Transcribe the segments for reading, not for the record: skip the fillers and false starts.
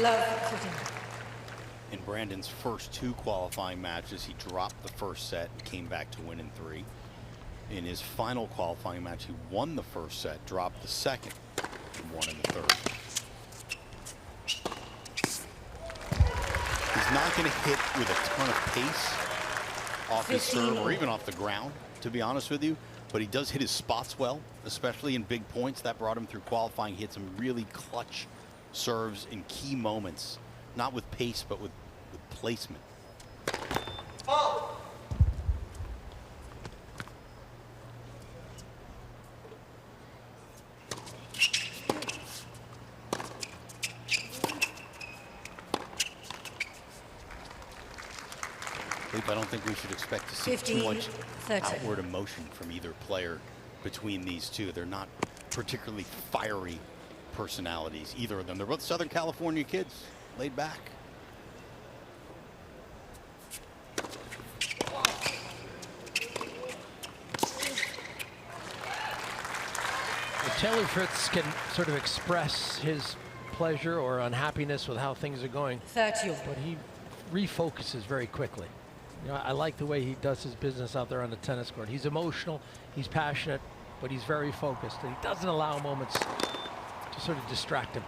love sitting. In Brandon's first 2 qualifying matches, he dropped the first set and came back to win in 3. In his final qualifying match, he won the first set, dropped the second, and won in the third. He's not going to hit with a ton of pace off his serve or even off the ground, to be honest with you, but he does hit his spots well, especially in big points. That brought him through qualifying. He hit some really clutch serves in key moments, not with pace, but with placement. Oh. I don't think we should expect to see 15, too much 30. outward emotion from either player between these two. They're not particularly fiery personalities, either of them. They're both Southern California kids, laid back. Taylor Fritz can sort of express his pleasure or unhappiness with how things are going, 30. but he refocuses very quickly. You know, I like the way he does his business out there on the tennis court. He's emotional, he's passionate, but he's very focused, and he doesn't allow moments to sort of distract him.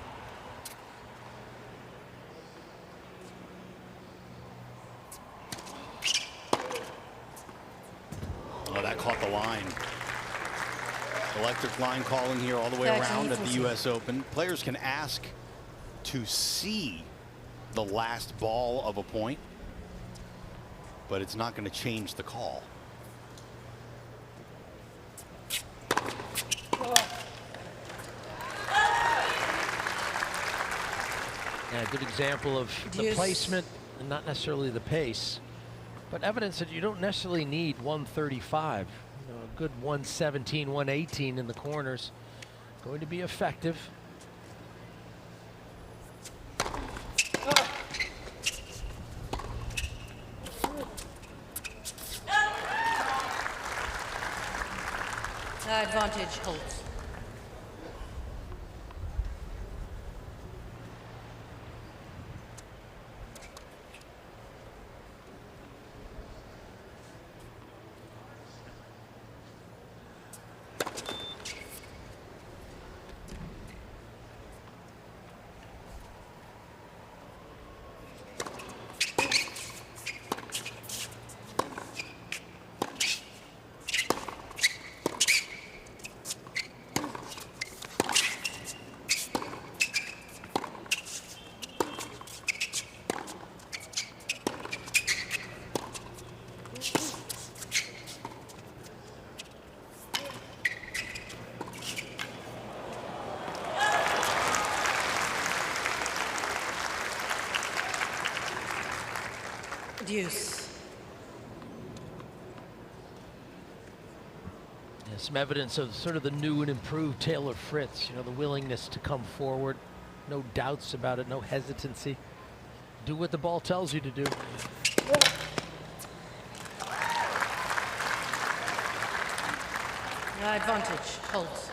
Oh, that caught the line. Electric line calling here all the way around at the US Open. Players can ask to see the last ball of a point, but it's not going to change the call. Yeah, a good example of the placement and not necessarily the pace, but evidence that you don't necessarily need 135. You know, a good 117, 118 in the corners going to be effective. Advantage, Holt. Deuce. Yeah, some evidence of sort of the new and improved Taylor Fritz. You know, the willingness to come forward, no doubts about it, no hesitancy. Do what the ball tells you to do. Advantage, Holt.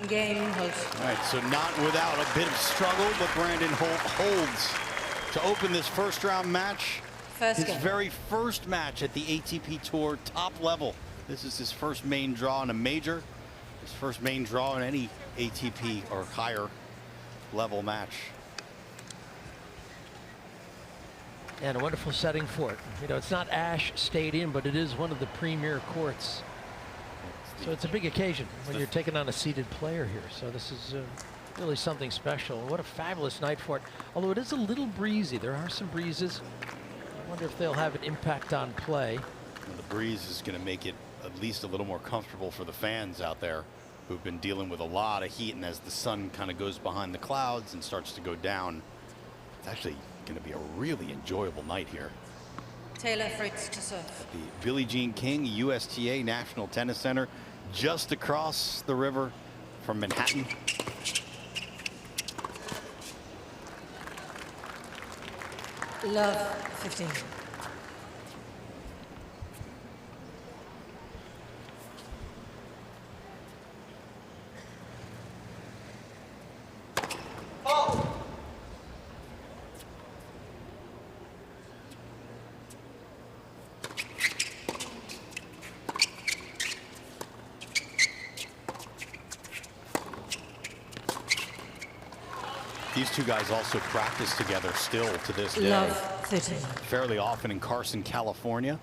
Game, Holt. All right, so not without a bit of struggle, but Brandon Holt holds to open this first round match. His very first match at the ATP Tour top level. This is his first main draw in a major, his first main draw in any ATP or higher level match. And a wonderful setting for it. You know, it's not Ash Stadium, but it is one of the premier courts. So it's a big occasion when you're taking on a seeded player here. So this is really something special. What a fabulous night for it. Although it is a little breezy. There are some breezes. I wonder if they'll have an impact on play. And the breeze is going to make it at least a little more comfortable for the fans out there. who've been dealing with a lot of heat, and as the sun kind of goes behind the clouds and starts to go down, it's actually going to be a really enjoyable night here. Taylor Fritz to serve. The Billie Jean King USTA National Tennis Center, just across the river from Manhattan. Love 15. These two guys also practice together still to this day. Love 13. Fairly often in Carson, California,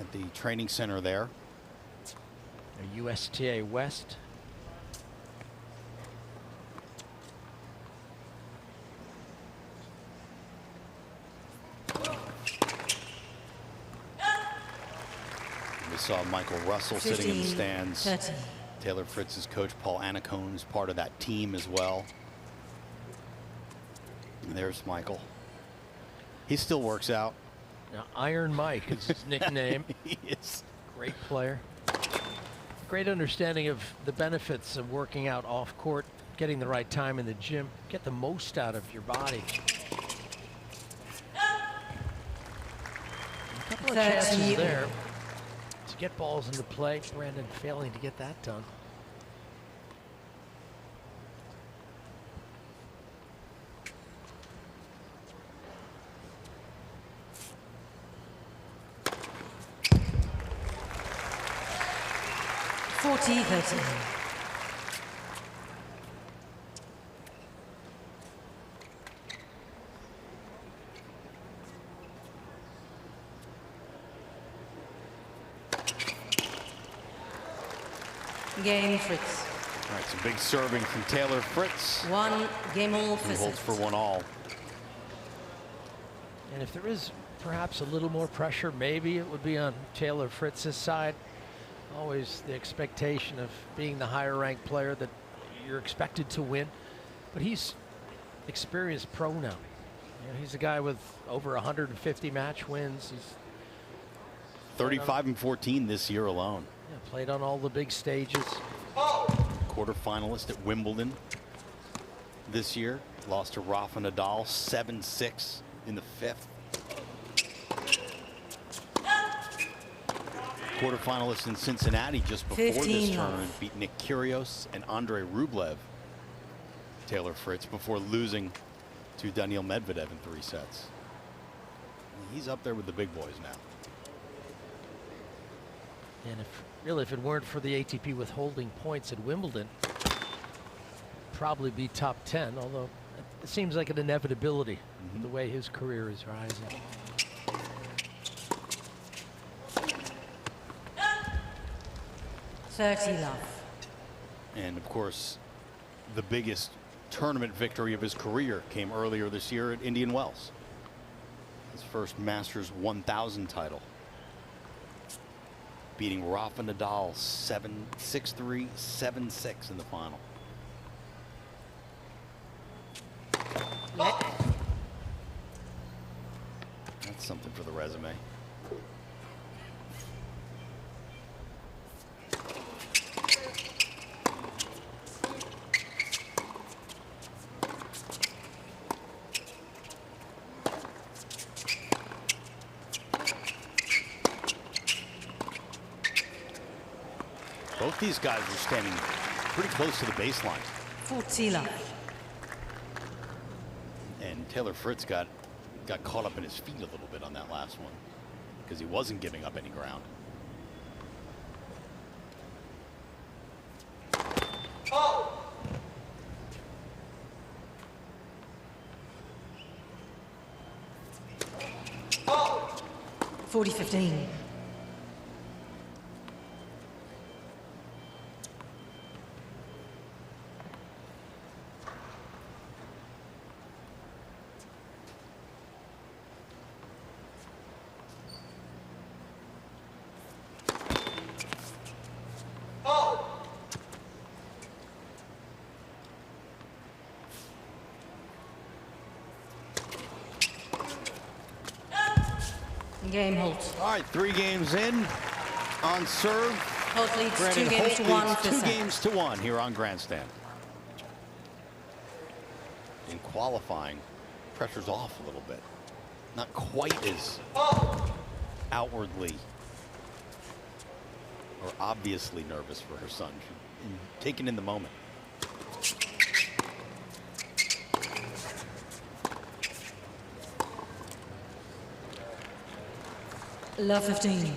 at the training center there. USTA West. We saw Michael Russell 15, sitting in the stands. 13. Taylor Fritz's coach, Paul Anacone, is part of that team as well. And there's Michael. He still works out. Now, Iron Mike is his nickname. He is. Great player. Great understanding of the benefits of working out off court, getting the right time in the gym, get the most out of your body. A couple of chances there to get balls into play. Brandon failing to get that done. Game Fritz. All right, some big serving from Taylor Fritz. 1 game all for Who holds for 1-all. And if there is perhaps a little more pressure, maybe it would be on Taylor Fritz's side. Always the expectation of being the higher ranked player that you're expected to win. But he's experienced pro now. You know, he's a guy with over 150 match wins. He's 35 and 14 this year alone. Yeah, played on all the big stages. Quarterfinalist at Wimbledon this year. Lost to Rafa Nadal 7-6 in the 5th. Quarterfinalist in Cincinnati just before 15 this tournament. Beat Nick Kyrgios and Andrei Rublev. Taylor Fritz before losing to Daniil Medvedev in 3 sets. He's up there with the big boys now. And if it weren't for the ATP withholding points at Wimbledon, probably be top 10, although it seems like an inevitability the way his career is rising. Love. And of course, the biggest tournament victory of his career came earlier this year at Indian Wells. His first Masters 1000 title. Beating Rafa Nadal 6-3, 7-6 in the final. That's something for the resume. Both these guys are standing pretty close to the baseline. 40 love. And Taylor Fritz got caught up in his feet a little bit on that last one because he wasn't giving up any ground. Oh! 40-15. Game Holt. All right, 3 games in on serve. Holt leads Brandon 2 games Holt to 1 leads for 2 set. games to 1 here on Grandstand. In qualifying, pressure's off a little bit. Not quite as outwardly or obviously nervous for her son. She's taking in the moment. Love 15.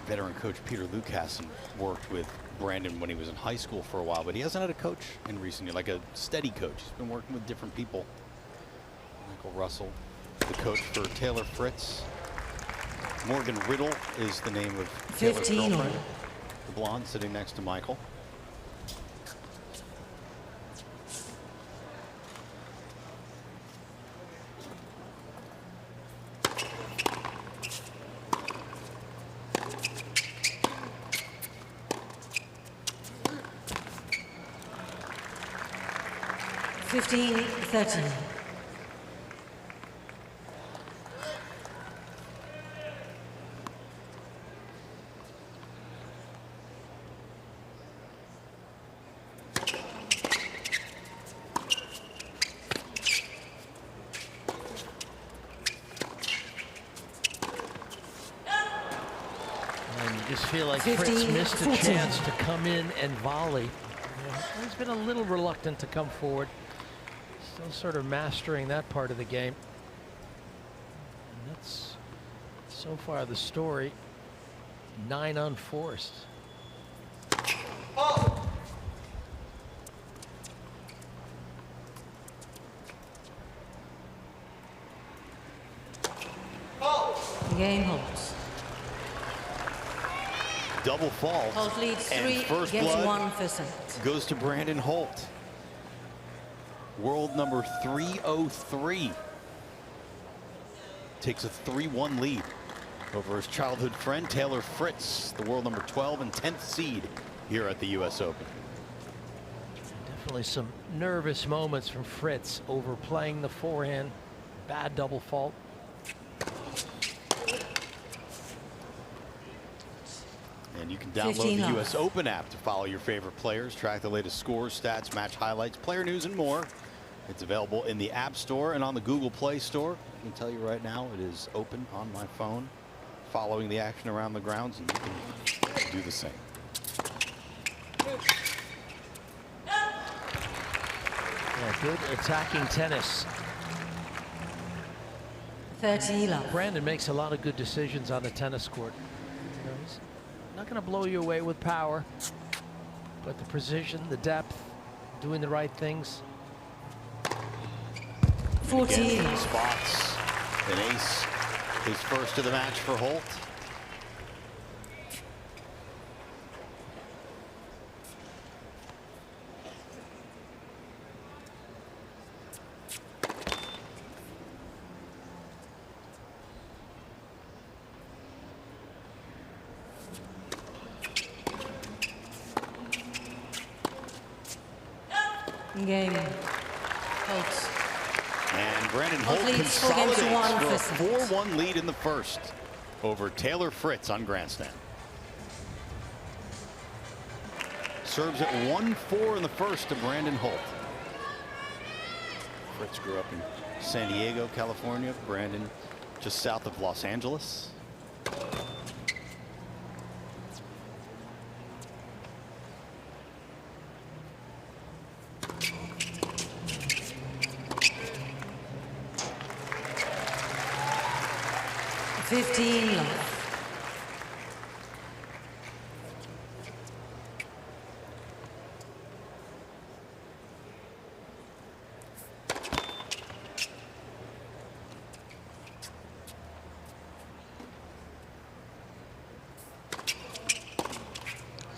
Veteran coach Peter Lucassen worked with Brandon when he was in high school for a while, but he hasn't had a coach in recent years, like a steady coach. He's been working with different people. Michael Russell, the coach for Taylor Fritz. Morgan Riddle is the name of Taylor's 15. girlfriend, the blonde sitting next to Michael. Fifteen, 13. And you just feel like 15, Fritz missed a 14. chance to come in and volley. He's been a little reluctant to come forward. Still sort of mastering that part of the game. And that's so far the story. 9 unforced. Game Holt. Double fault. Holt leads And 3 first games to blood 1 for set. goes to Brandon Holt. World number 303. Takes a 3-1 lead over his childhood friend Taylor Fritz, the world number 12 and 10th seed here at the US Open. Definitely some nervous moments from Fritz, overplaying the forehand. Bad double fault. And you can download 15 the off. US Open app to follow your favorite players, track the latest scores, stats, match highlights, player news, and more. It's available in the App Store and on the Google Play Store. I can tell you right now, it is open on my phone, following the action around the grounds, and you can do the same. Yeah, good attacking tennis. 30 love. Brandon makes a lot of good decisions on the tennis court. You know, he's not going to blow you away with power, but the precision, the depth, doing the right things. 14. Again, spots an ace, his first of the match for Holt. Game. Holt. And Brandon Holt Holt leads 4 games to 1 consolidates for for a set. 4-1 lead in the first over Taylor Fritz on Grandstand. Serves at 1-4 in the first to Brandon Holt. Fritz grew up in San Diego, California. Brandon just south of Los Angeles. Fifteen love.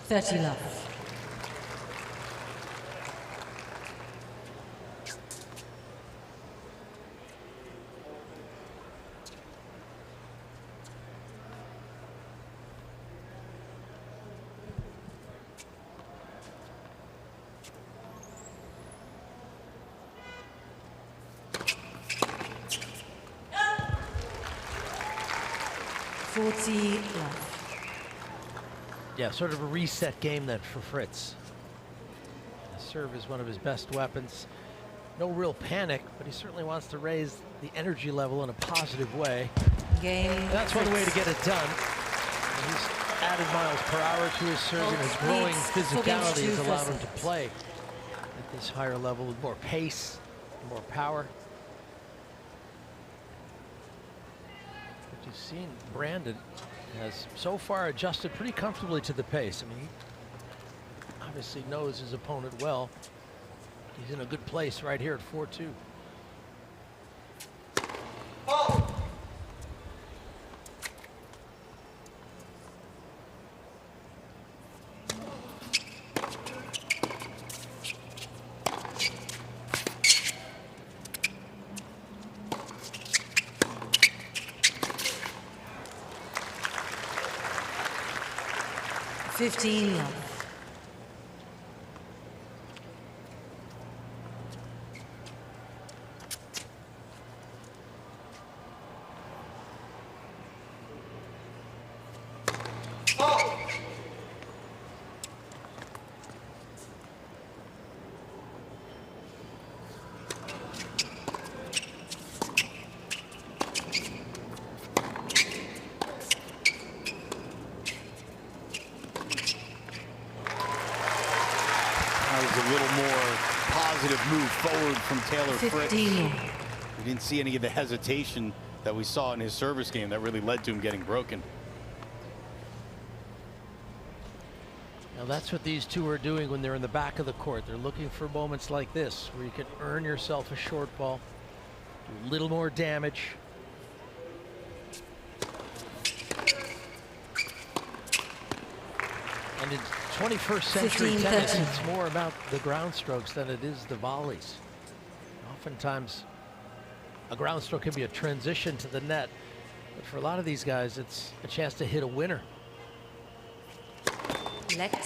Thirty love. 40 love. Yeah, sort of a reset game then for Fritz. The serve is one of his best weapons. No real panic, but he certainly wants to raise the energy level in a positive way. Game. And that's one way to get it done. He's added miles per hour to his serve, and his growing physicality has allowed him to play at this higher level with more pace, more power. But you've seen Brandon has so far adjusted pretty comfortably to the pace. I mean, he obviously knows his opponent well. He's in a good place right here at 4-2. Oh. $15 love. A little more positive move forward from Taylor Fritz. We didn't see any of the hesitation that we saw in his service game that really led to him getting broken. Now that's what these two are doing when they're in the back of the court. They're looking for moments like this where you can earn yourself a short ball, do a little more damage. And in 21st century tennis, it's more about the ground strokes than it is the volleys. Oftentimes, a ground stroke can be a transition to the net, but for a lot of these guys, it's a chance to hit a winner. Let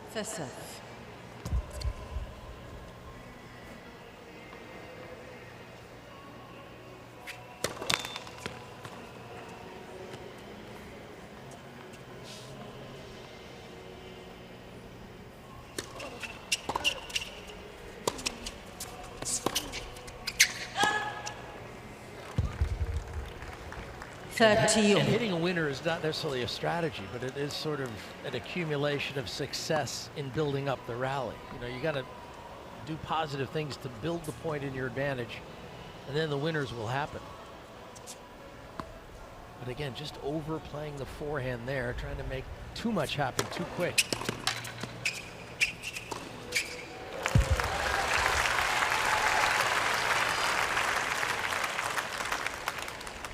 for serve. And hitting a winner is not necessarily a strategy, but it is sort of an accumulation of success in building up the rally. You know, you got to do positive things to build the point in your advantage, and then the winners will happen. But again, just overplaying the forehand there, trying to make too much happen too quick.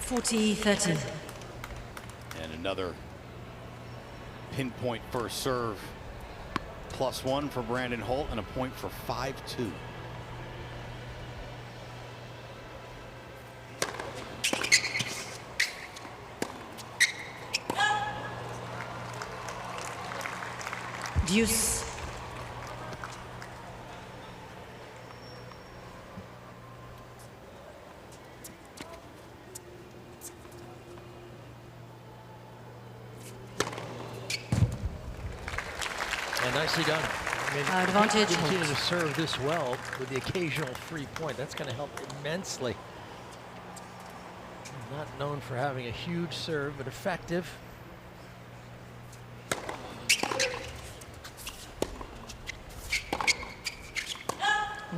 $40-30. And another pinpoint first serve. +1 for Brandon Holt and a point for 5-2. Deuce. And nicely done. I mean, advantage. Continue to serve this well with the occasional free point. That's going to help immensely. Not known for having a huge serve, but effective.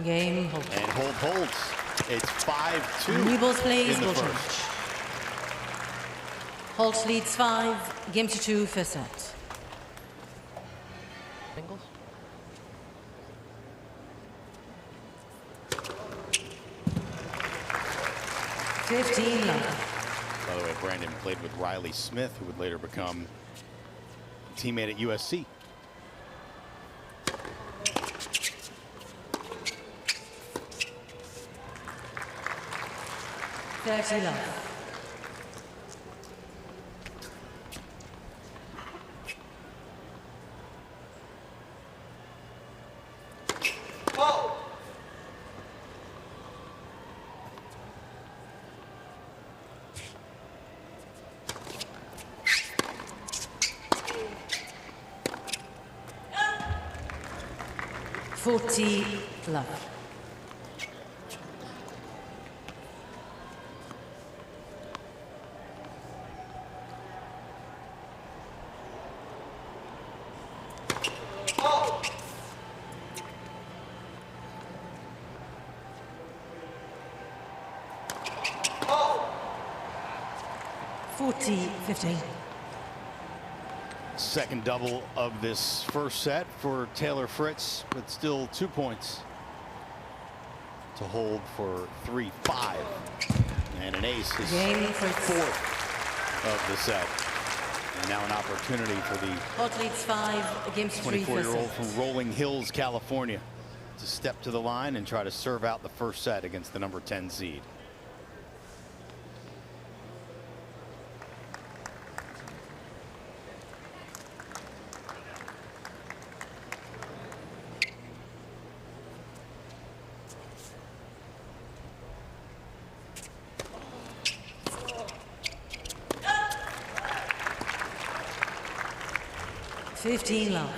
Game. And Holt holds. It's 5-2 New balls play in the is first. Holt leads 5, game to 2, first set. Singles. $15 love. By the way, Brandon played with Riley Smith, who would later become a teammate at USC. $30 love. 40 love. Fault. 40-15. Second double of this first set for Taylor Fritz, but still 2 points to hold for 3-5. And an ace, his fourth of the set. And now an opportunity for the Holt leads 5 against 3 24-year-old from Rolling Hills, California, to step to the line and try to serve out the first set against the number 10 seed. $15 love.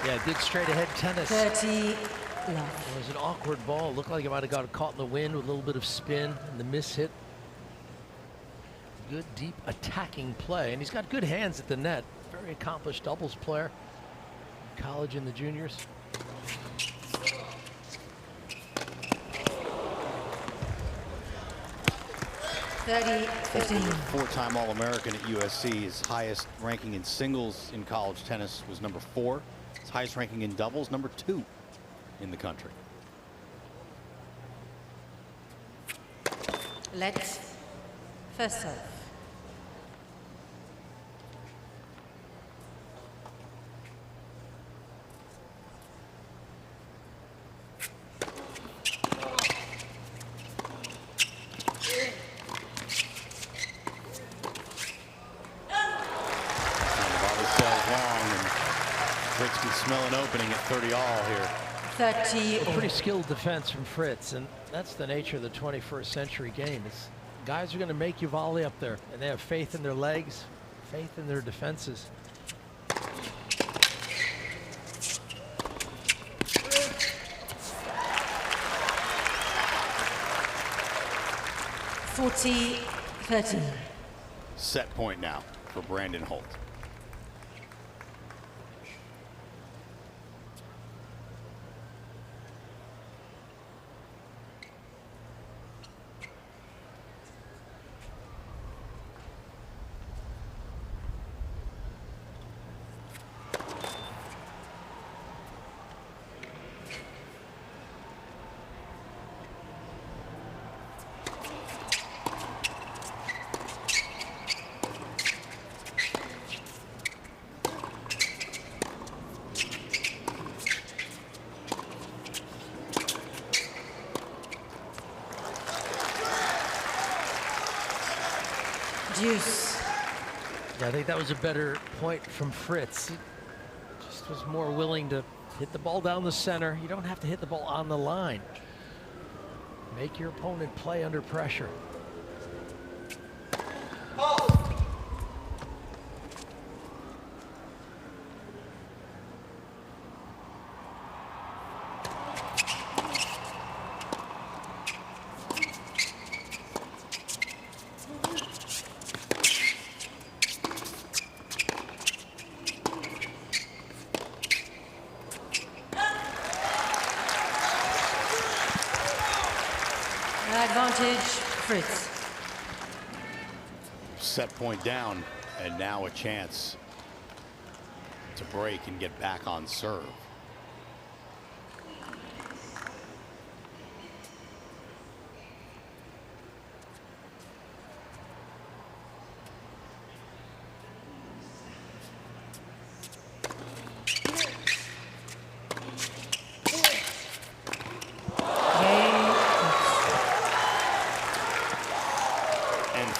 Yeah, good straight ahead tennis. 30 love. It was an awkward ball. Looked like it might have got caught in the wind with a little bit of spin and the miss hit. Good deep attacking play, and he's got good hands at the net. Very accomplished doubles player. College in the juniors. Four-time All-American at USC. His highest ranking in singles in college tennis was number 4. His highest ranking in doubles, number 2 in the country. Let's first serve. Fritz can smell an opening at 30 all here. 30. A pretty skilled defense from Fritz, and that's the nature of the 21st century game. Is guys are going to make you volley up there, and they have faith in their legs, faith in their defenses. $40-13. Set point now for Brandon Holt. Deuce. Yeah, I think that was a better point from Fritz. He just was more willing to hit the ball down the center. You don't have to hit the ball on the line. Make your opponent play under pressure. Fault. Advantage, Fritz. Set point down, and now a chance to break and get back on serve.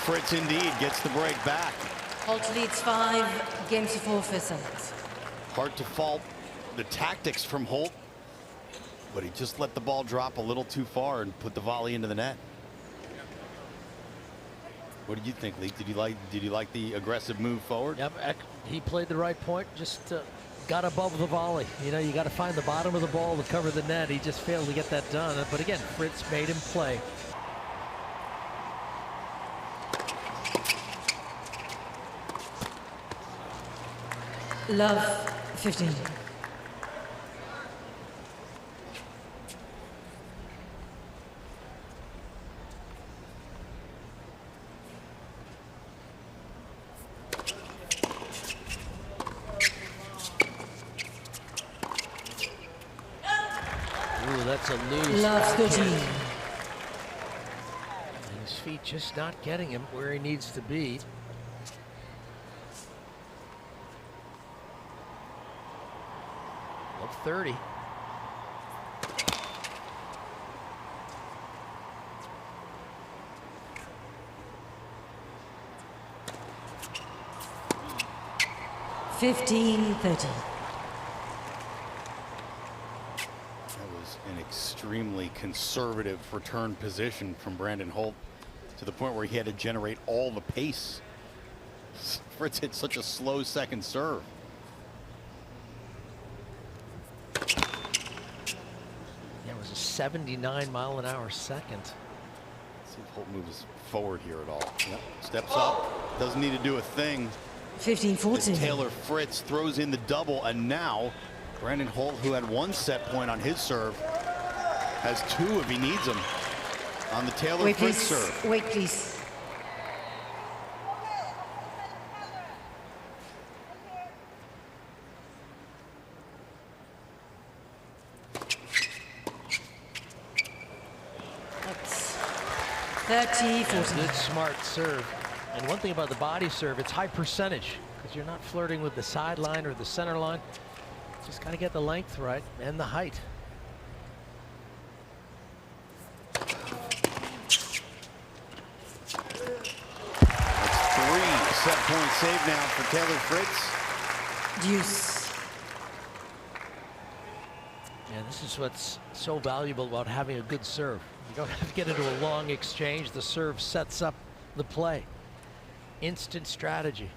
Fritz indeed gets the break back. Holt leads 5 games to 4 for set. Hard to fault the tactics from Holt, but he just let the ball drop a little too far and put the volley into the net. What did you think, Lee? Did you like the aggressive move forward? Yep, he played the right point. Just got above the volley. You know, you got to find the bottom of the ball to cover the net. He just failed to get that done. But again, Fritz made him play. Love 15. Ooh, that's a loose. Love 13. And his feet just not getting him where he needs to be. Love 30. Fifteen 30. An extremely conservative return position from Brandon Holt, to the point where he had to generate all the pace. Fritz hit such a slow second serve. That was a 79-mile-an-hour second. Let's see if Holt moves forward here at all. Yep. Steps up, doesn't need to do a thing. 15 14. Taylor Fritz throws in the double, and now Brandon Holt, who had one set point on his serve, has two if he needs them on the Taylor Wait, Fritz please. serve. Wait, please. That's 30 14. Good, smart serve. And one thing about the body serve, it's high percentage, because you're not flirting with the sideline or the center line. Just got to get the length right and the height. That's 3 set point save now for Taylor Fritz. Deuce. And this is what's so valuable about having a good serve. You don't have to get into a long exchange. The serve sets up the play. Instant strategy.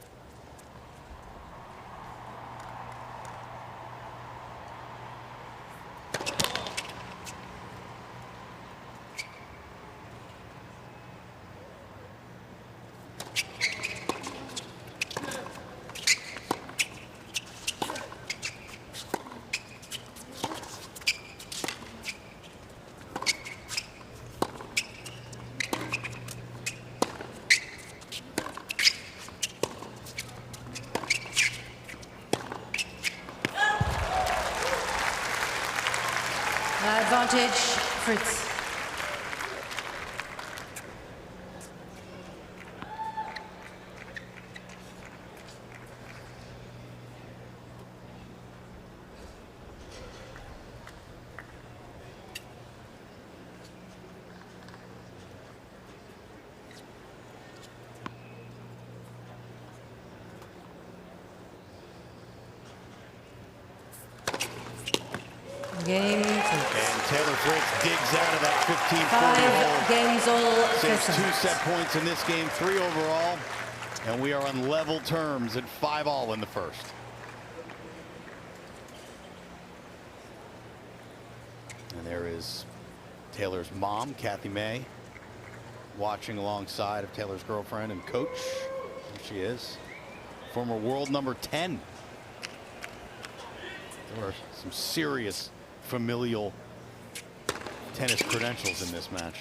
Advantage, Fritz. Game 2. And Taylor Fritz digs out of that 15-40 5 hole. games all. Saves first 2 time. set points in this game, 3 overall. And we are on level terms at 5-all in the first. And there is Taylor's mom, Kathy May, watching alongside of Taylor's girlfriend and coach. There she is. Former world number 10. There are some serious familial tennis credentials in this match.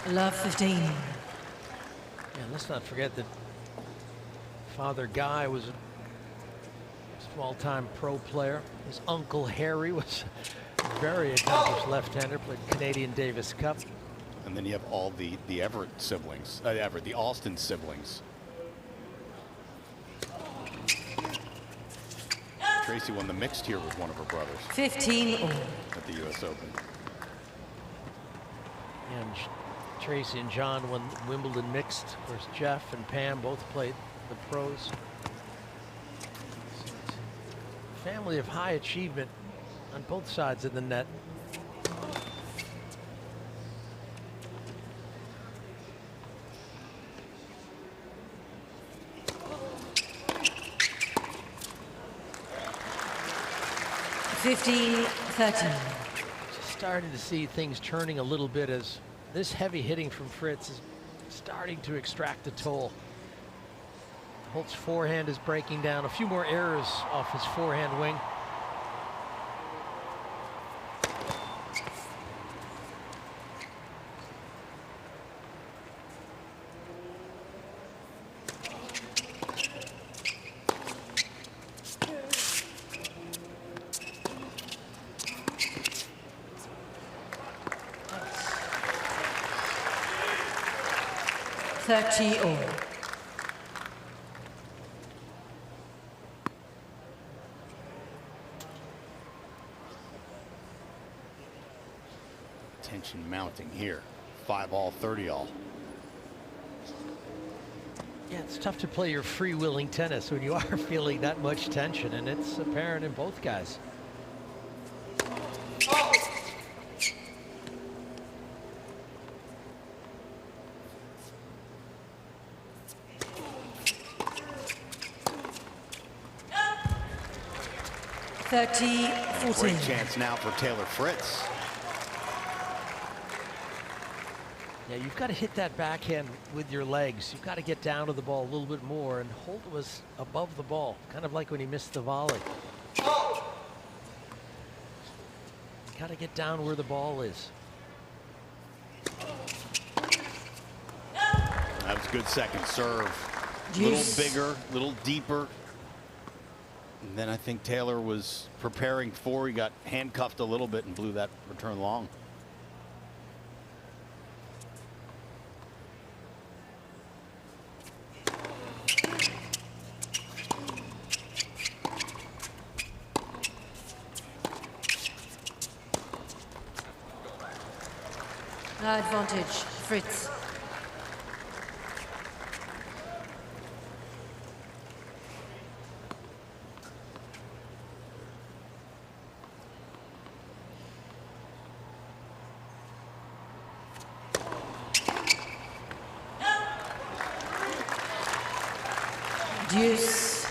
Love 15. And let's not forget that Father Guy was a small-time pro player. His uncle Harry was a very accomplished left-hander, played Canadian Davis Cup. And then you have all the Everett siblings, the Alston siblings. Tracy won the mixed here with one of her brothers 15 all. at the US Open. And Tracy and John won Wimbledon mixed. Of course, Jeff and Pam both played the pros. family of high achievement on both sides of the net. Just starting to see things turning a little bit as this heavy hitting from Fritz is starting to extract a toll. Holt's forehand is breaking down. A few more errors off his forehand wing. Tension mounting here. 5-all, 30-all. Yeah, it's tough to play your freewheeling tennis when you are feeling that much tension, and it's apparent in both guys. Great chance now for Taylor Fritz. Yeah, you've got to hit that backhand with your legs. You've got to get down to the ball a little bit more, and Holt was above the ball, kind of like when he missed the volley. Got to get down where the ball is. That was a good second serve. A little bigger, a little deeper. And then I think Taylor was preparing for. He got handcuffed a little bit and blew that return long. Advantage, Fritz. Deuce. A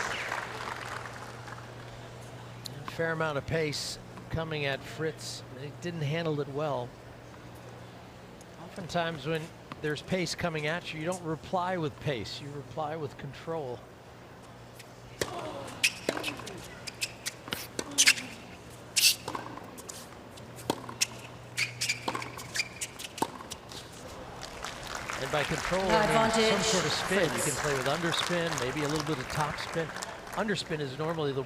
fair amount of pace coming at Fritz. He didn't handle it well. Oftentimes when there's pace coming at you, you don't reply with pace, you reply with control. And by control, I mean some sort of spin. You can play with underspin, maybe a little bit of topspin. Underspin is normally the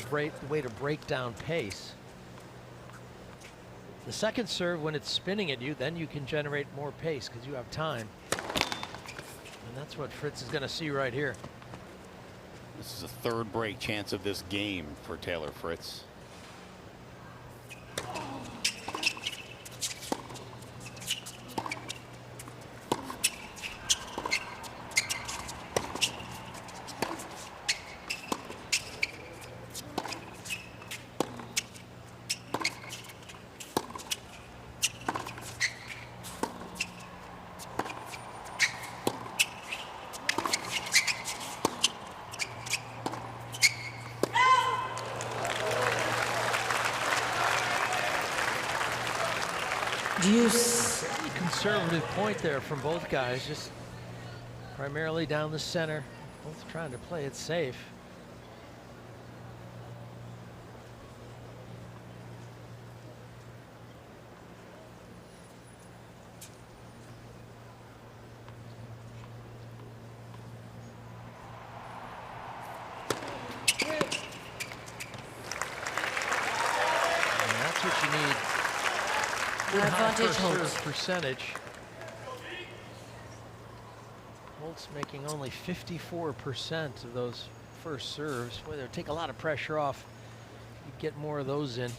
way to break down pace. The second serve, when it's spinning at you, then you can generate more pace because you have time. And that's what Fritz is going to see right here. This is a third break chance of this game for Taylor Fritz. Deuce. Pretty conservative point there from both guys, just primarily down the center, both trying to play it safe. And that's what you need. Advantage, Holt. Percentage. Holt's making only 54% of those first serves. Boy, they'll take a lot of pressure off. You get more of those in.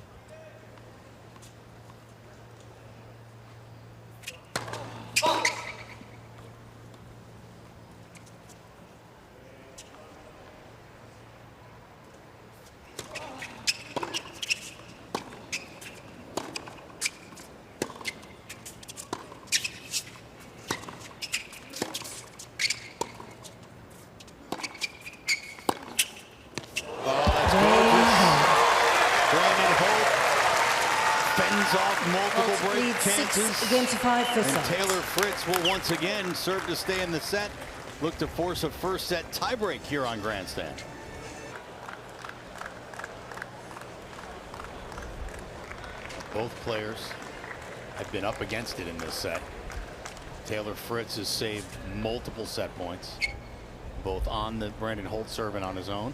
multiple Holt break leads chances. 6-5 for And set. Taylor Fritz will once again serve to stay in the set. Look to force a first set tiebreak here on Grandstand. Both players have been up against it in this set. Taylor Fritz has saved multiple set points, both on the Brandon Holt serve and on his own.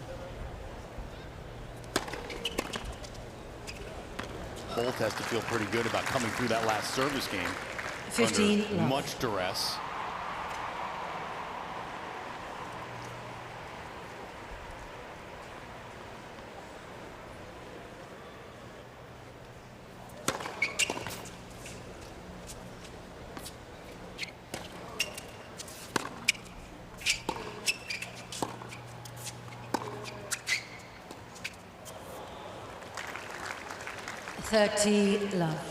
Holt has to feel pretty good about coming through that last service game 15 under love. much duress. Love.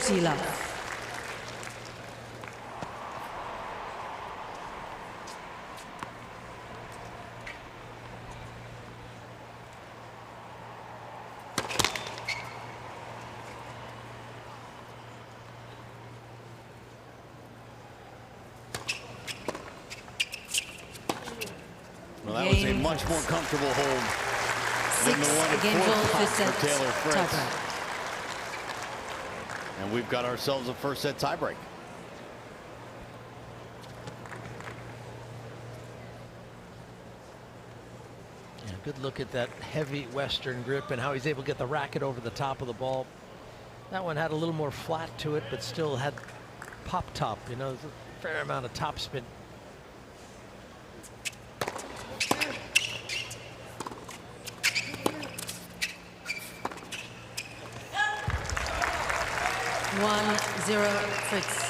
Love. Well, that was a much more comfortable hold than the one again, at Holt 4 for for Taylor Fritz. tiebreak. And we've got ourselves a first set tiebreak. Yeah, good look at that heavy Western grip and how he's able to get the racket over the top of the ball. That one had a little more flat to it, but still had pop top. You know, there's a fair amount of top spin. One, 0, Fritz.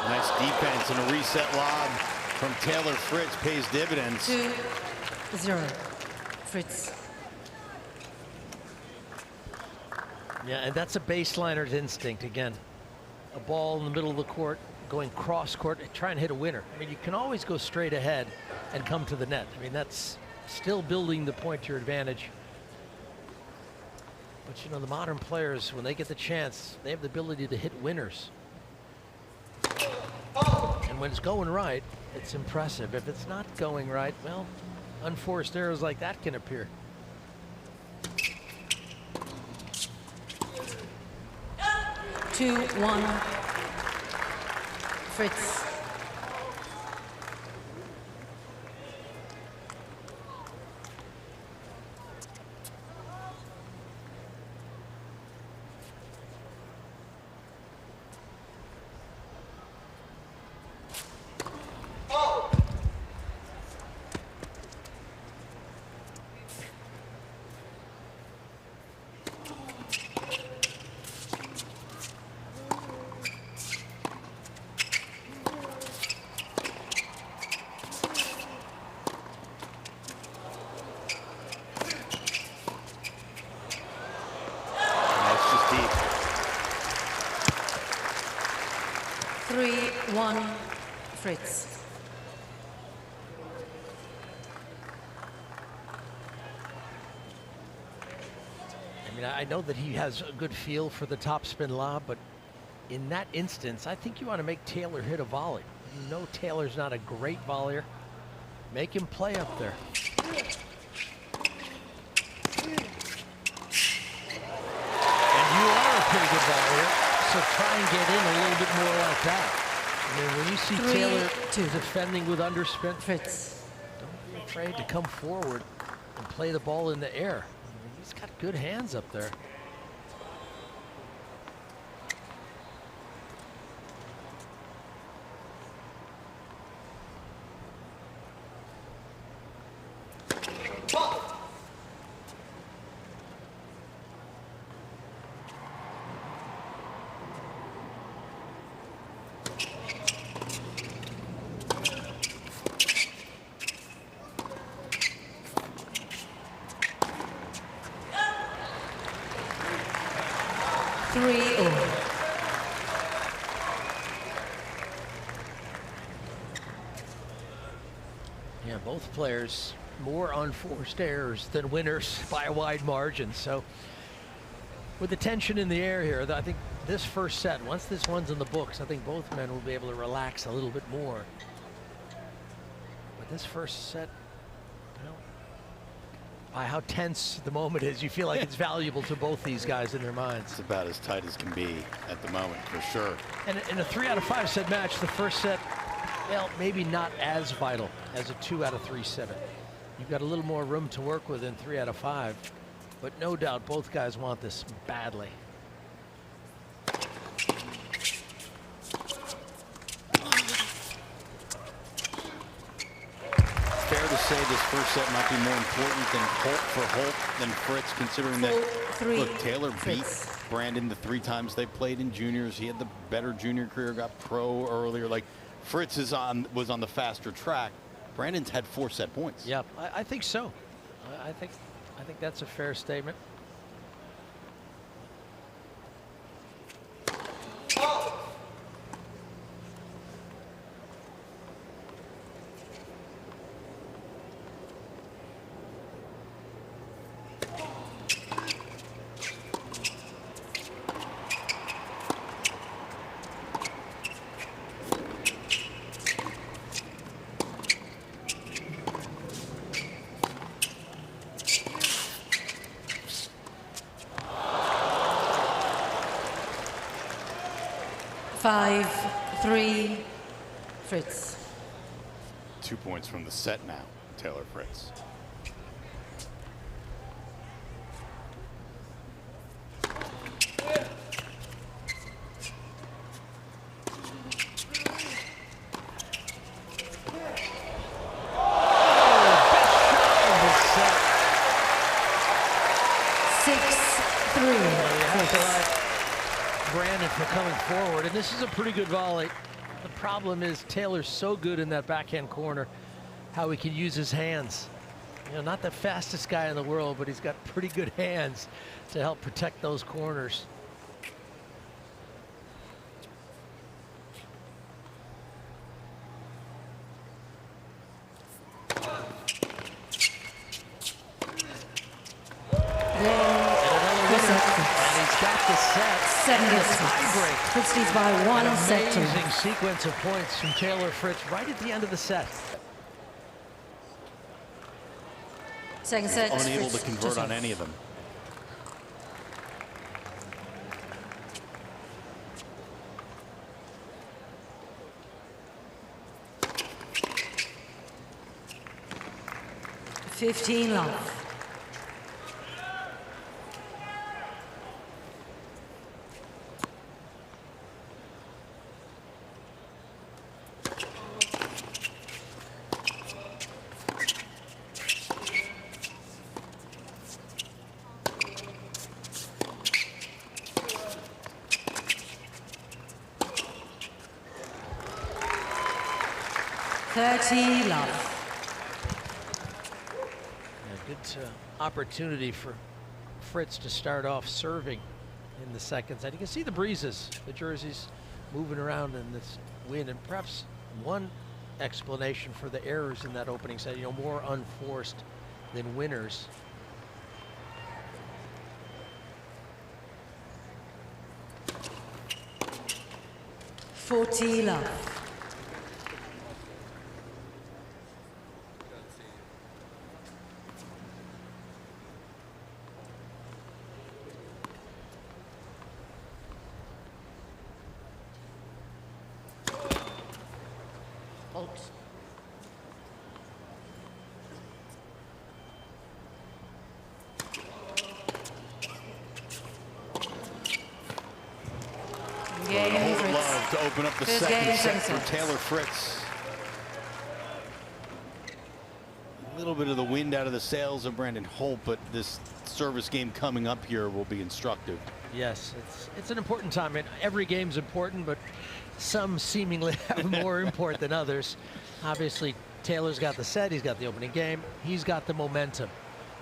Nice defense and a reset lob from Taylor Fritz pays dividends. 2-0, Fritz. Yeah, and that's a baseliner's instinct again. A ball in the middle of the court, going cross court, try and hit a winner. I mean, you can always go straight ahead and come to the net. I mean, that's still building the point to your advantage. But you know, the modern players, when they get the chance, they have the ability to hit winners. And when it's going right, it's impressive. If it's not going right, well, unforced errors like that can appear. Two, 1, Fritz. That's just deep. 3-1, Fritz. I mean, I know that he has a good feel for the topspin lob, but in that instance, I think you want to make Taylor hit a volley. You know Taylor's not a great volleyer. Make him play up there. And you are a pretty good volley here. So try and get in a little bit more like that. I mean, when you see Taylor defending with underspin, Fritz. don't be afraid to come forward and play the ball in the air. I mean, he's got good hands up there. Yeah, both players more unforced errors than winners by a wide margin. So with the tension in the air here, I think this first set, once this one's in the books, I think both men will be able to relax a little bit more. But this first set, well, by how tense the moment is, you feel like it's valuable to both these guys in their minds. It's about as tight as can be at the moment, for sure. And in a 3 out of 5 set match, the first set, well, maybe not as vital as a 2 out of 3 set. You've got a little more room to work with in 3 out of 5, but no doubt both guys want this badly. Fair to say this first set might be more important for Holt than Fritz, considering that, look, Taylor beat Brandon the 3 times they played in juniors. He had the better junior career, got pro earlier. Like, Fritz was on the faster track. Brandon's had 4 set points. Yeah, I think so. I think that's a fair statement. Five, 3, Fritz. 2 points from the set now, Taylor Fritz. Brandon for coming forward, and this is a pretty good volley. The problem is Taylor's so good in that backhand corner, how he can use his hands. You know, not the fastest guy in the world, but he's got pretty good hands to help protect those corners. Fritz leads by 1 set. Amazing sequence of points from Taylor Fritz right at the end of the set. Second set. Unable to convert on any of them. $15 love. $30 love. A good opportunity for Fritz to start off serving in the second set. You can see the breezes, the jerseys moving around in this wind, and perhaps one explanation for the errors in that opening set, you know, more unforced than winners. $40 love. Holt. Game Holt Fritz. love to open up the First second game, set second for set. Taylor Fritz. A little bit of the wind out of the sails of Brandon Holt, but this service game coming up here will be instructive. Yes, it's an important time. And every game's important, but some seemingly have more import than others. Obviously, Taylor's got the set. He's got the opening game. He's got the momentum.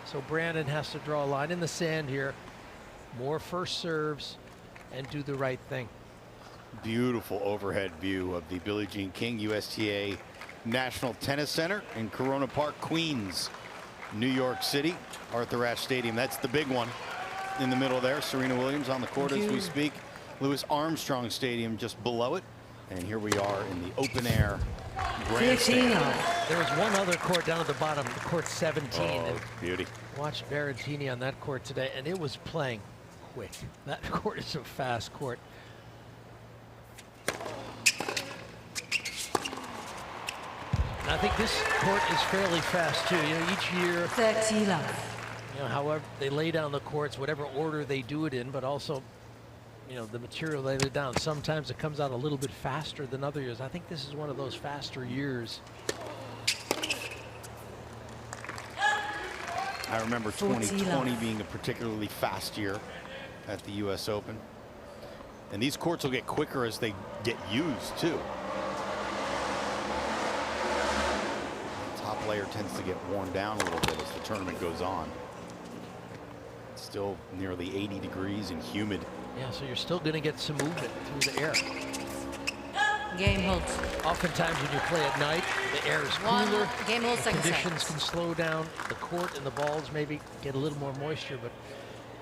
So Brandon has to draw a line in the sand here. More first serves and do the right thing. Beautiful overhead view of the Billie Jean King USTA National Tennis Center in Corona Park, Queens, New York City. Arthur Ashe Stadium. That's the big one in the middle there. Serena Williams on the court as we speak. Louis Armstrong Stadium just below it. And here we are in the open air grandstand. There was one other court down at the bottom, court 17. Oh, beauty. Watched Berrettini on that court today, and it was playing quick. That court is a fast court. And I think this court is fairly fast too. You know, each year, 30 love. you know, however they lay down the courts, whatever order they do it in, but also, you know, the material they lay down. Sometimes it comes out a little bit faster than other years. I think this is one of those faster years. I remember 2020 being a particularly fast year at the US Open. And these courts will get quicker as they get used too. The top layer tends to get worn down a little bit as the tournament goes on. It's still nearly 80 degrees and humid. Yeah, so you're still going to get some movement through the air. Game Holt. Oftentimes when you play at night, the air is cooler. Game Holt, The second set. conditions can slow down. The court and the balls maybe get a little more moisture, but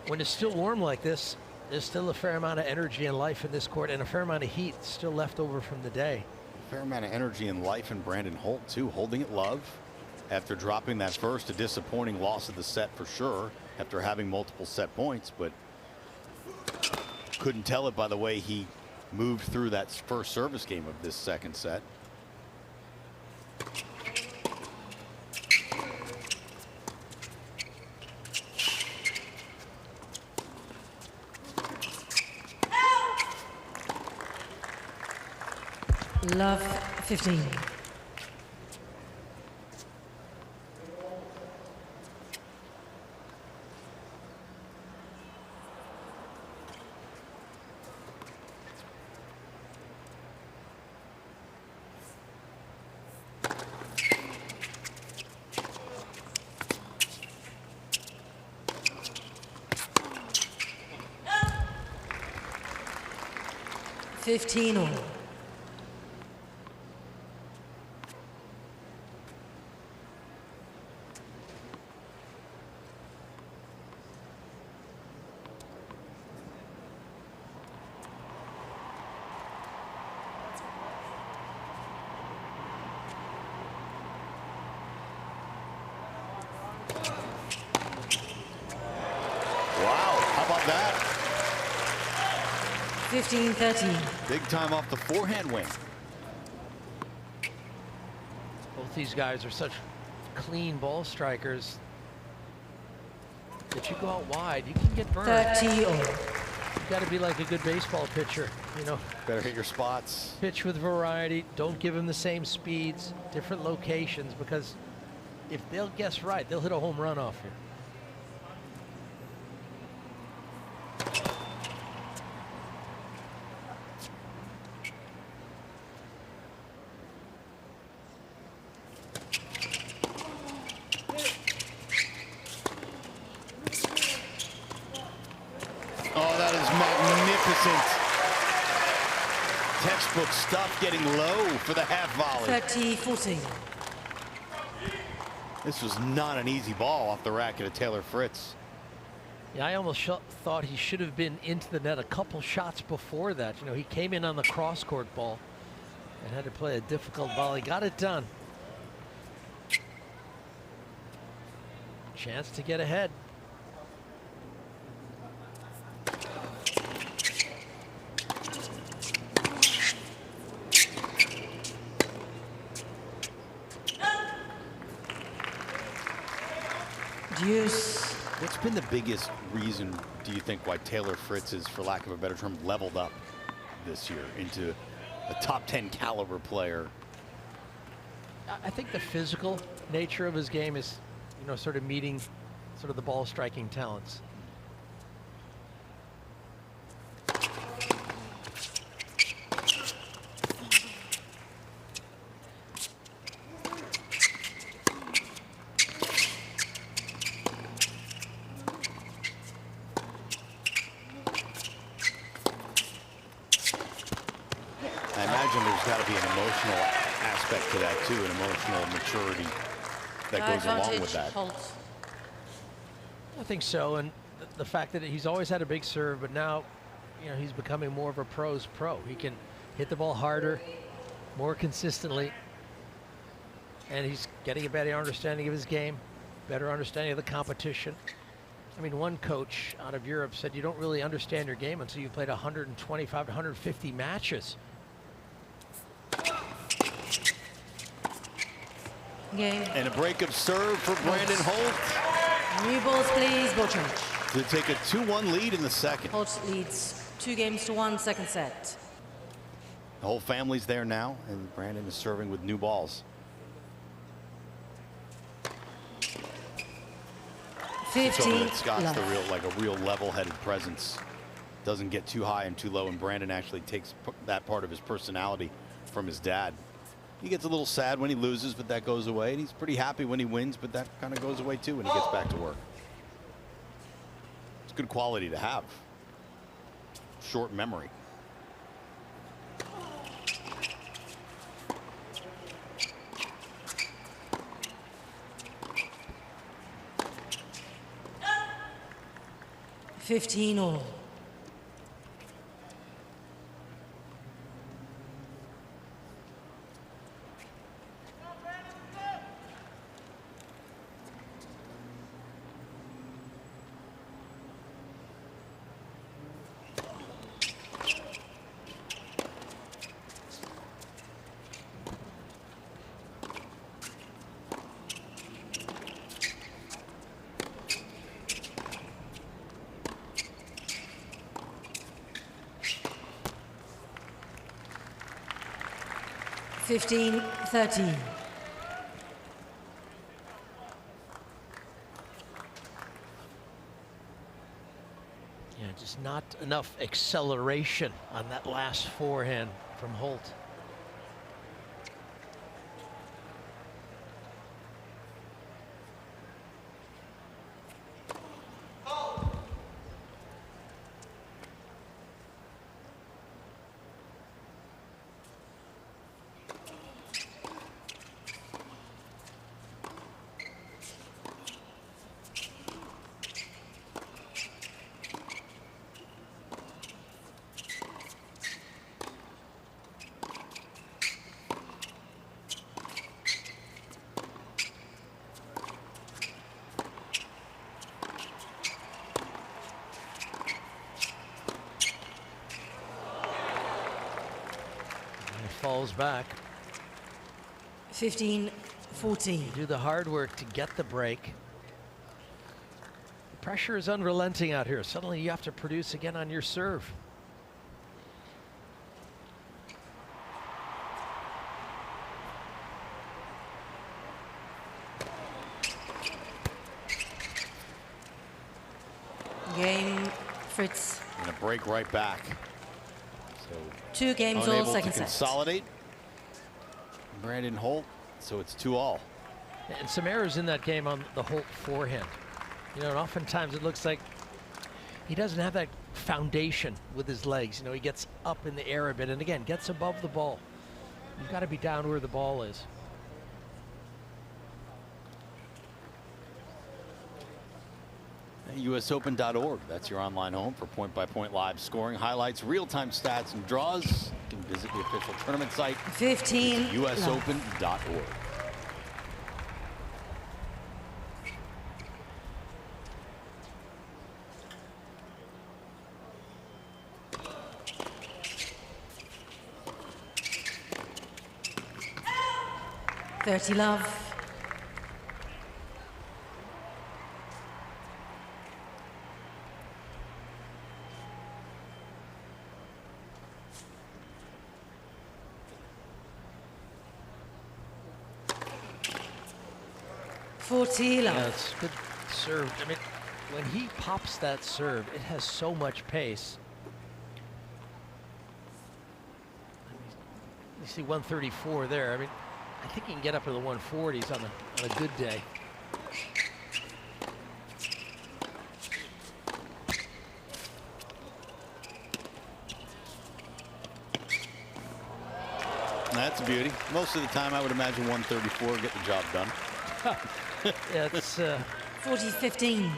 when it's still warm like this, there's still a fair amount of energy and life in this court, and a fair amount of heat still left over from the day. Fair amount of energy and life in Brandon Holt too, holding it love after dropping that first. A disappointing loss of the set for sure after having multiple set points, but couldn't tell it by the way he moved through that first service game of this second set. Love 15. Fifteen all. Wow, how about that? 15-13. Big time off the forehand wing. Both these guys are such clean ball strikers that you go out wide, you can get burned. 30 all. You've got to be like a good baseball pitcher, you know. Better hit your spots. Pitch with variety. Don't give them the same speeds, different locations, because if they'll guess right, they'll hit a home run off here. Oh, that is magnificent. Textbook stuff, getting low for the half volley. 30-14. This was not an easy ball off the racket of Taylor Fritz. Yeah, I almost thought he should have been into the net a couple shots before that. You know, he came in on the cross-court ball and had to play a difficult volley. Got it done. Chance to get ahead. Use. What's been the biggest reason, do you think, why Taylor Fritz is, for lack of a better term, leveled up this year into a top 10 caliber player? I think the physical nature of his game is, you know, sort of meeting sort of the ball striking talents. I imagine there's got to be an emotional aspect to that too, an emotional maturity that goes along with that. Holt. I think so, and the fact that he's always had a big serve, but now, you know, he's becoming more of a pro's pro. He can hit the ball harder, more consistently, and he's getting a better understanding of his game, better understanding of the competition. I mean, one coach out of Europe said you don't really understand your game until you've played 125 to 150 matches. Game. And a break of serve for Brandon Holt. New balls, please, Bochum. To take a 2-1 lead in the second. Holt leads 2-1, second set. The whole family's there now, and Brandon is serving with new balls. 15. Scott's a real level-headed presence. Doesn't get too high and too low, and Brandon actually takes that part of his personality from his dad. He gets a little sad when he loses, but that goes away. And he's pretty happy when he wins, but that kind of goes away too when he gets back to work. It's good quality to have. Short memory. $15 all. $15-13. Yeah, just not enough acceleration on that last forehand from Holt. Falls back. 15-14. You do the hard work to get the break. The pressure is unrelenting out here. Suddenly you have to produce again on your serve. Game, Fritz. And a break right back. So 2 games all, second set. Consolidate. Brandon Holt, so it's 2-all. And some errors in that game on the Holt forehand. You know, and oftentimes it looks like he doesn't have that foundation with his legs. You know, he gets up in the air a bit and again gets above the ball. You've got to be down where the ball is. USOpen.org. That's your online home for point-by-point live scoring, highlights, real-time stats, and draws. You can visit the official tournament site. 15. USOpen.org. $30 love. 40 love. Yeah, it's good serve. I mean, when he pops that serve, it has so much pace. You see 134 there. I mean, I think he can get up to the 140s on a good day. That's a beauty. Most of the time, I would imagine 134 get the job done. Yeah, it's 40-15.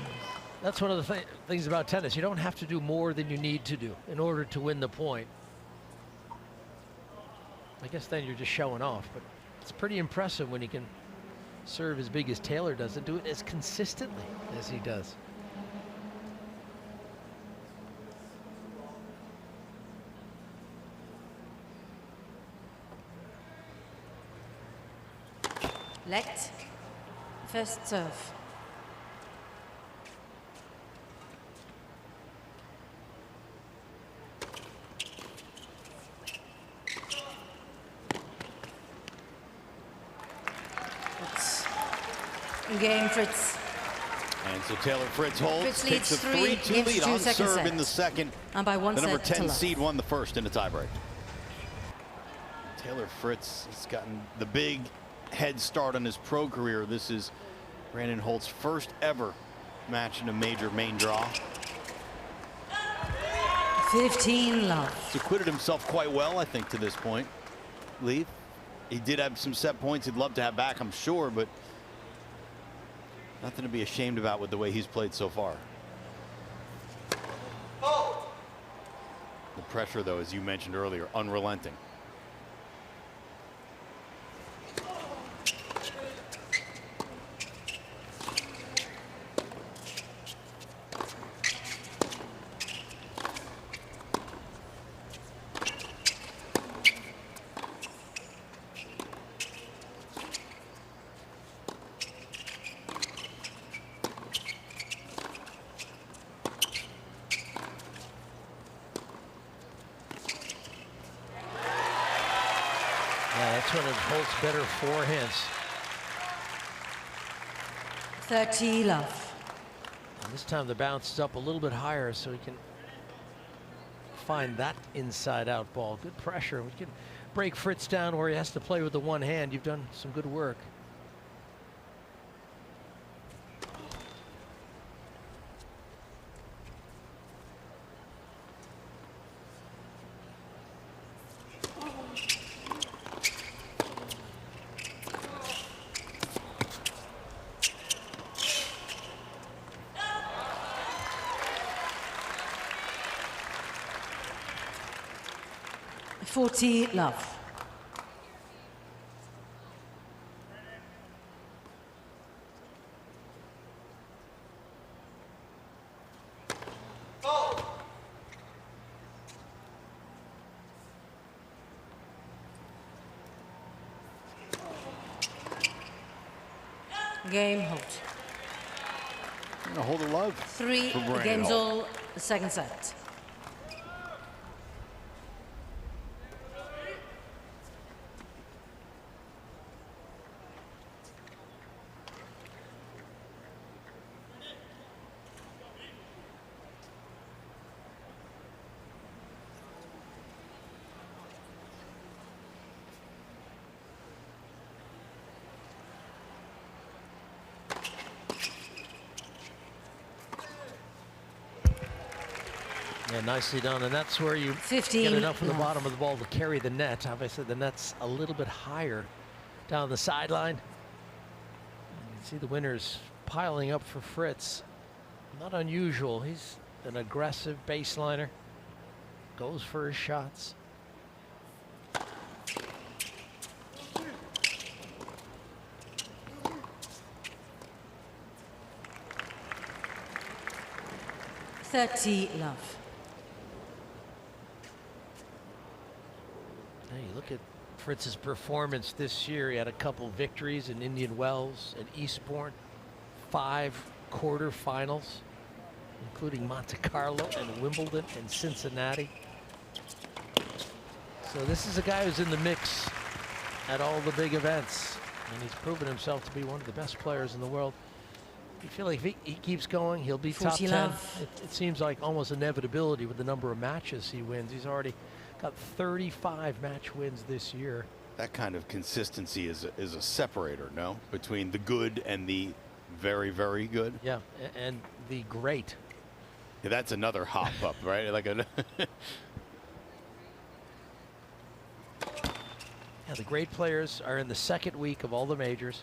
that's one of the things about tennis. You don't have to do more than you need to do in order to win the point. I guess then you're just showing off, but it's pretty impressive when he can serve as big as Taylor does and do it as consistently as he does. Let. First serve. It's game, Fritz. And so Taylor Fritz holds, Fritz takes a leads 3-2 lead on second serve set. in the second. And by one The number set to 10 love. seed won the first in a tiebreak. Taylor Fritz has gotten the big head start on his pro career. This is Brandon Holt's first ever match in a major main draw. 15 love. He's acquitted himself quite well, I think, to this point. Lee, he did have some set points he'd love to have back, I'm sure, but nothing to be ashamed about with the way he's played so far. The pressure, though, as you mentioned earlier, unrelenting. That's one of Holt's better forehands. 30 love. And this time the bounce is up a little bit higher so he can find that inside out ball. Good pressure. We can break Fritz down where he has to play with the one hand. You've done some good work. Love. Game Holt. A hold of love. 3 games all, the second set. Yeah, nicely done, and that's where you 15 get enough from the love. bottom of the ball to carry the net. Obviously, the net's a little bit higher down the sideline. You can see the winners piling up for Fritz. Not unusual. He's an aggressive baseliner. Goes for his shots. Love. Now you look at Fritz's performance this year. He had a couple victories in Indian Wells and Eastbourne, 5 quarterfinals, including Monte Carlo and Wimbledon and Cincinnati. So this is a guy who's in the mix at all the big events. And he's proven himself to be one of the best players in the world. You feel like if he keeps going, he'll be top 10. It seems like almost inevitability with the number of matches he wins. He's already got 35 match wins this year. That kind of consistency is a separator, no? Between the good and the very, very good. Yeah, and the great. Yeah, that's another hop up, right? Like a Yeah, the great players are in the second week of all the majors,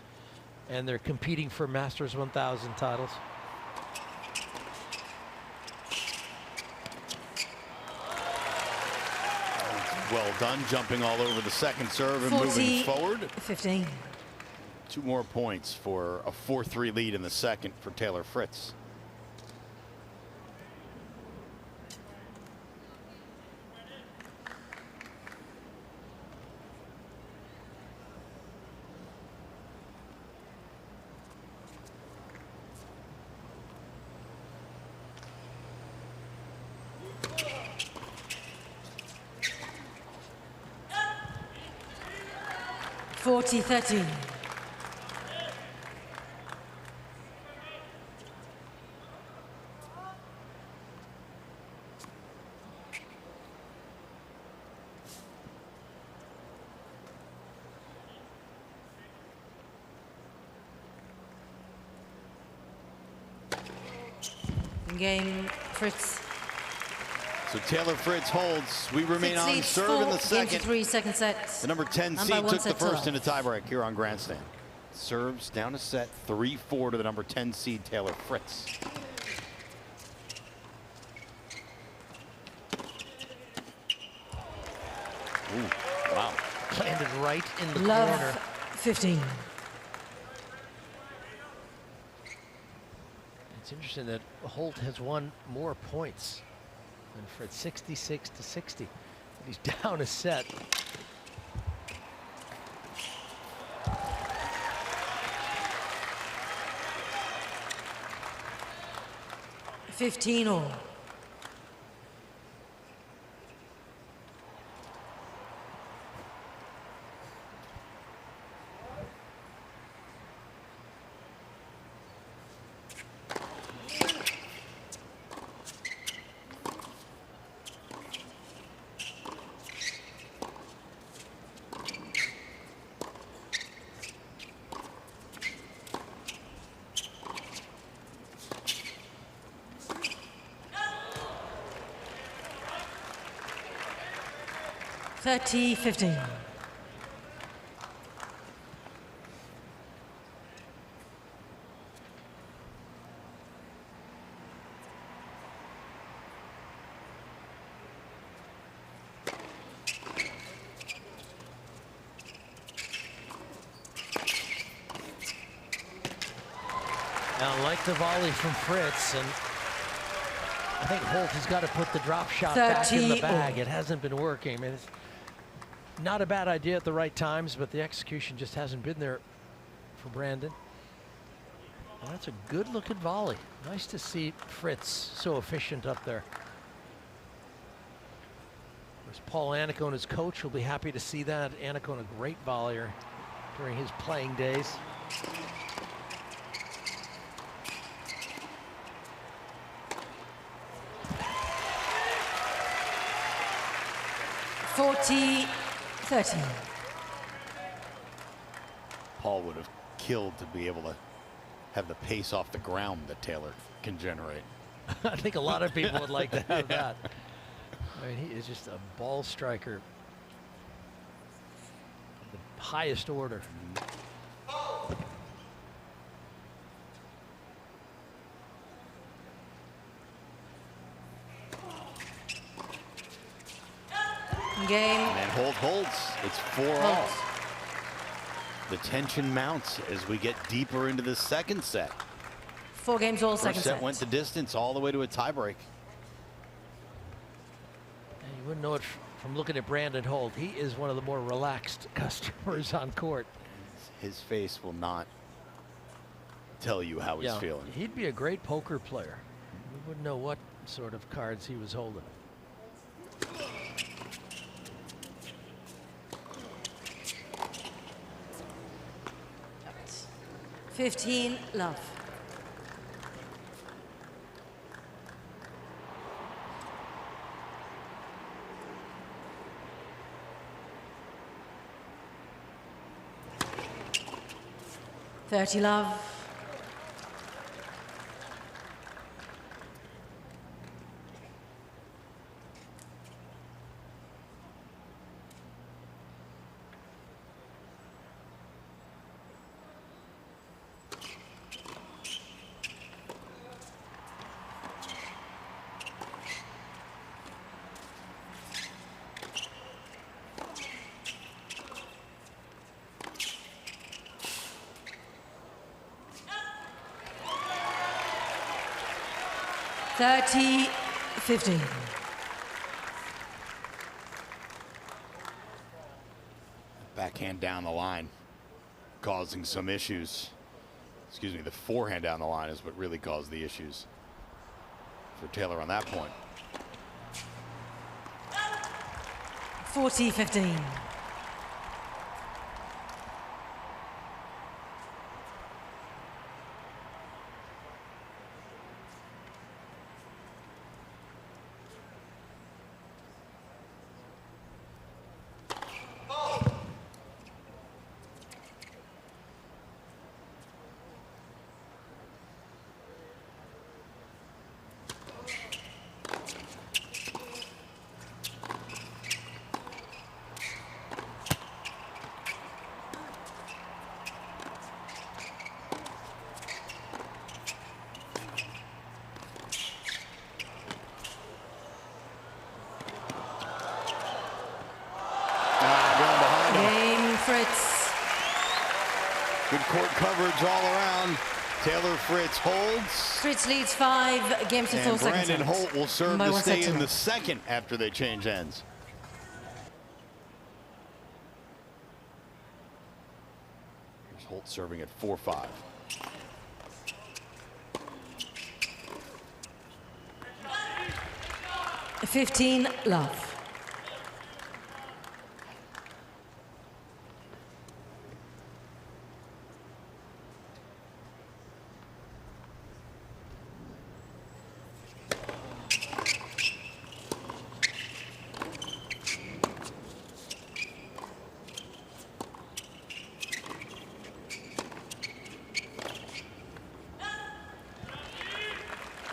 and they're competing for Masters 1000 titles. Well done, jumping all over the second serve and moving forward. 15. 2 more points for a 4-3 lead in the second for Taylor Fritz. (40-13). Game, Fritz. So Taylor Fritz holds. We remain Fritz on leads serve in the second. 4-3, second set. The number 10 seed took the first in a tiebreak here on Grandstand. Serves down a set, 3-4 to the number 10 seed Taylor Fritz. Ooh, wow. Landed right in the Love, corner. 15. It's interesting that Holt has won more points than Fritz, 66-60. He's down a set. (15 all). (30-15). Now, like the volley from Fritz, and I think Holt has got to put the drop shot back in the bag. It hasn't been working. I mean, it's not a bad idea at the right times, but the execution just hasn't been there for Brandon. Well, that's a good-looking volley. Nice to see Fritz so efficient up there. Of course, Paul Annacone, his coach, will be happy to see that. Annacone, a great volleyer during his playing days. (40-13). Paul would have killed to be able to have the pace off the ground that Taylor can generate. I think a lot of people would like to have that. I mean, he is just a ball striker of the highest order. Game. And Holt holds. It's 4-all. The tension mounts as we get deeper into the second set. 4 games all, second First set. set went the distance all the way to a tiebreak. And you wouldn't know it from looking at Brandon Holt. He is one of the more relaxed customers on court. His face will not tell you how he's feeling. He'd be a great poker player. We wouldn't know what sort of cards he was holding. 15 love. $30 love. $30-15. Backhand down the line, causing some issues. Excuse me, the forehand down the line is what really caused the issues for Taylor on that point. 40-15. Fritz. Good court coverage all around. Taylor Fritz holds. Fritz leads 5 games to 4 seconds. And Brandon Holt will serve to stay in the second after they change ends. Here's Holt serving at 4-5. $15 love.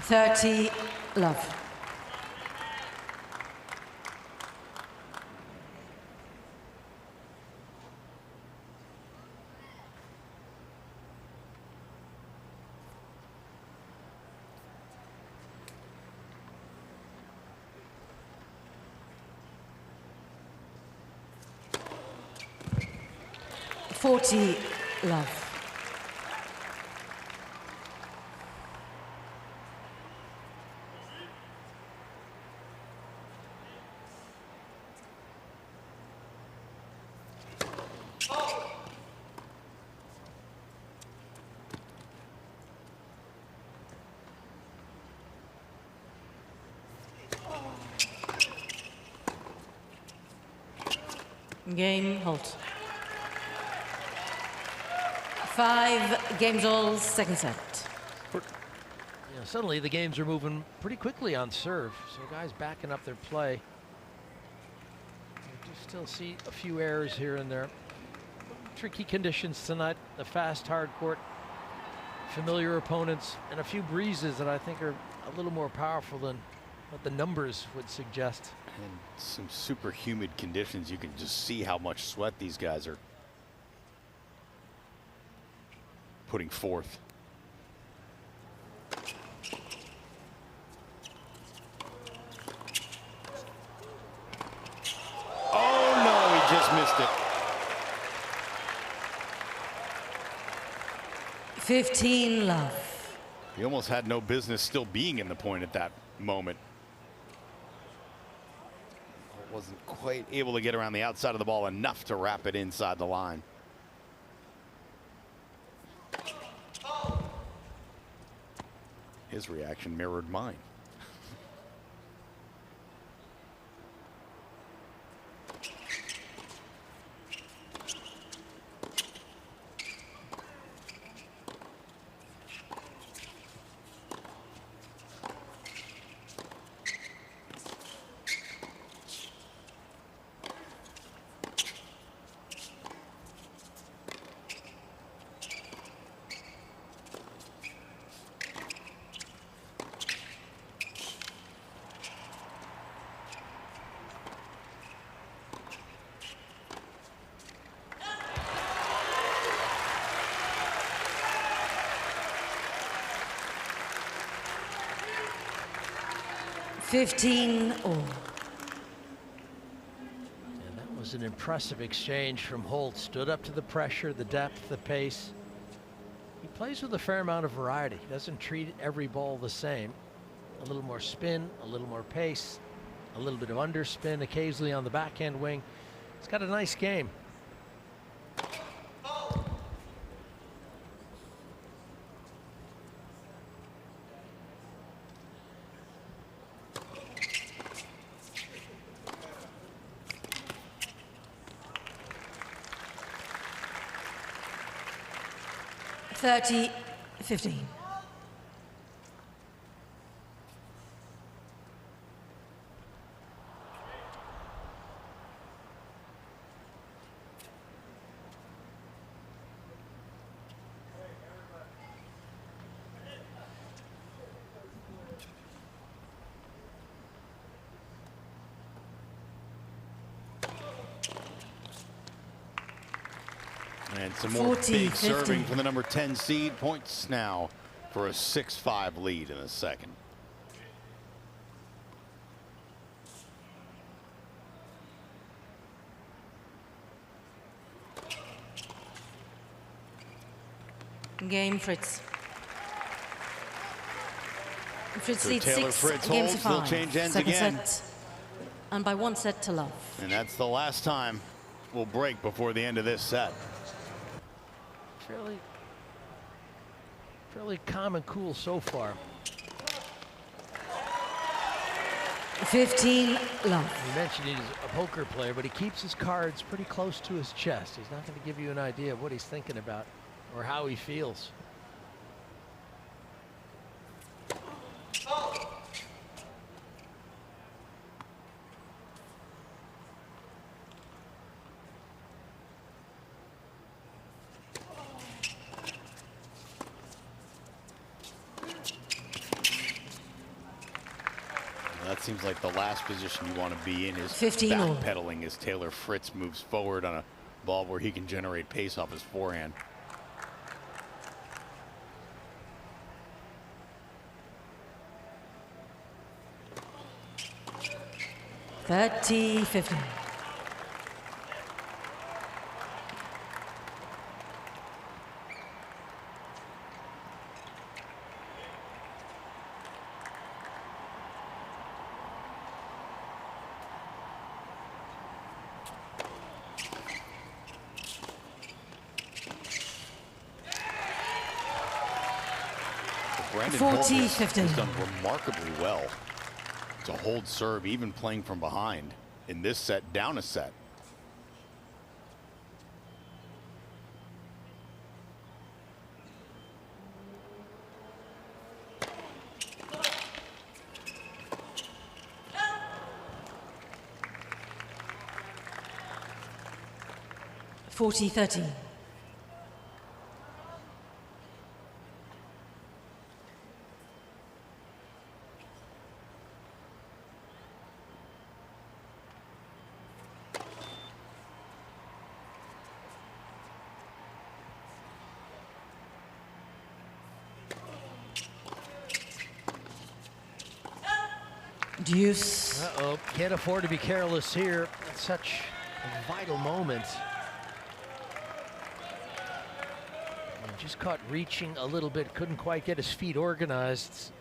$30 love. $40 love. Game, Holt. 5 games all, second set. Yeah, suddenly the games are moving pretty quickly on serve, so guys backing up their play. You do still see a few errors here and there. Tricky conditions tonight, the fast hard court, familiar opponents, and a few breezes that I think are a little more powerful than what the numbers would suggest. And some super humid conditions. You can just see how much sweat these guys are putting forth. Oh no, he just missed it. 15 love. He almost had no business still being in the point at that moment. Wasn't quite able to get around the outside of the ball enough to wrap it inside the line. His reaction mirrored mine. 15 all. And that was an impressive exchange from Holt. Stood up to the pressure, the depth, the pace. He plays with a fair amount of variety. He doesn't treat every ball the same. A little more spin, a little more pace, a little bit of underspin occasionally on the backhand wing. He's got a nice game. Thirty, 15. And some more 40, big 50. serving from the number 10 seed. Points now for a 6-5 lead in the second. Game, Fritz. Fritz So leads Taylor 6 Fritz games holds, to they'll 5. change ends Second again. set, and by 1 set to love. And that's the last time we'll break before the end of this set. Fairly calm and cool so far. 15 love. You mentioned he's a poker player, but he keeps his cards pretty close to his chest. He's not going to give you an idea of what he's thinking about or how he feels. That seems like the last position you want to be in is 15 all. backpedaling as Taylor Fritz moves forward on a ball where he can generate pace off his forehand. Thirty, 15. Brandon 40, Holt has 15. done remarkably well to hold serve, even playing from behind in this set, down a set. Forty, 13. Deuce. Uh-oh, can't afford to be careless here. It's such a vital moment. And just caught reaching a little bit, couldn't quite get his feet organized.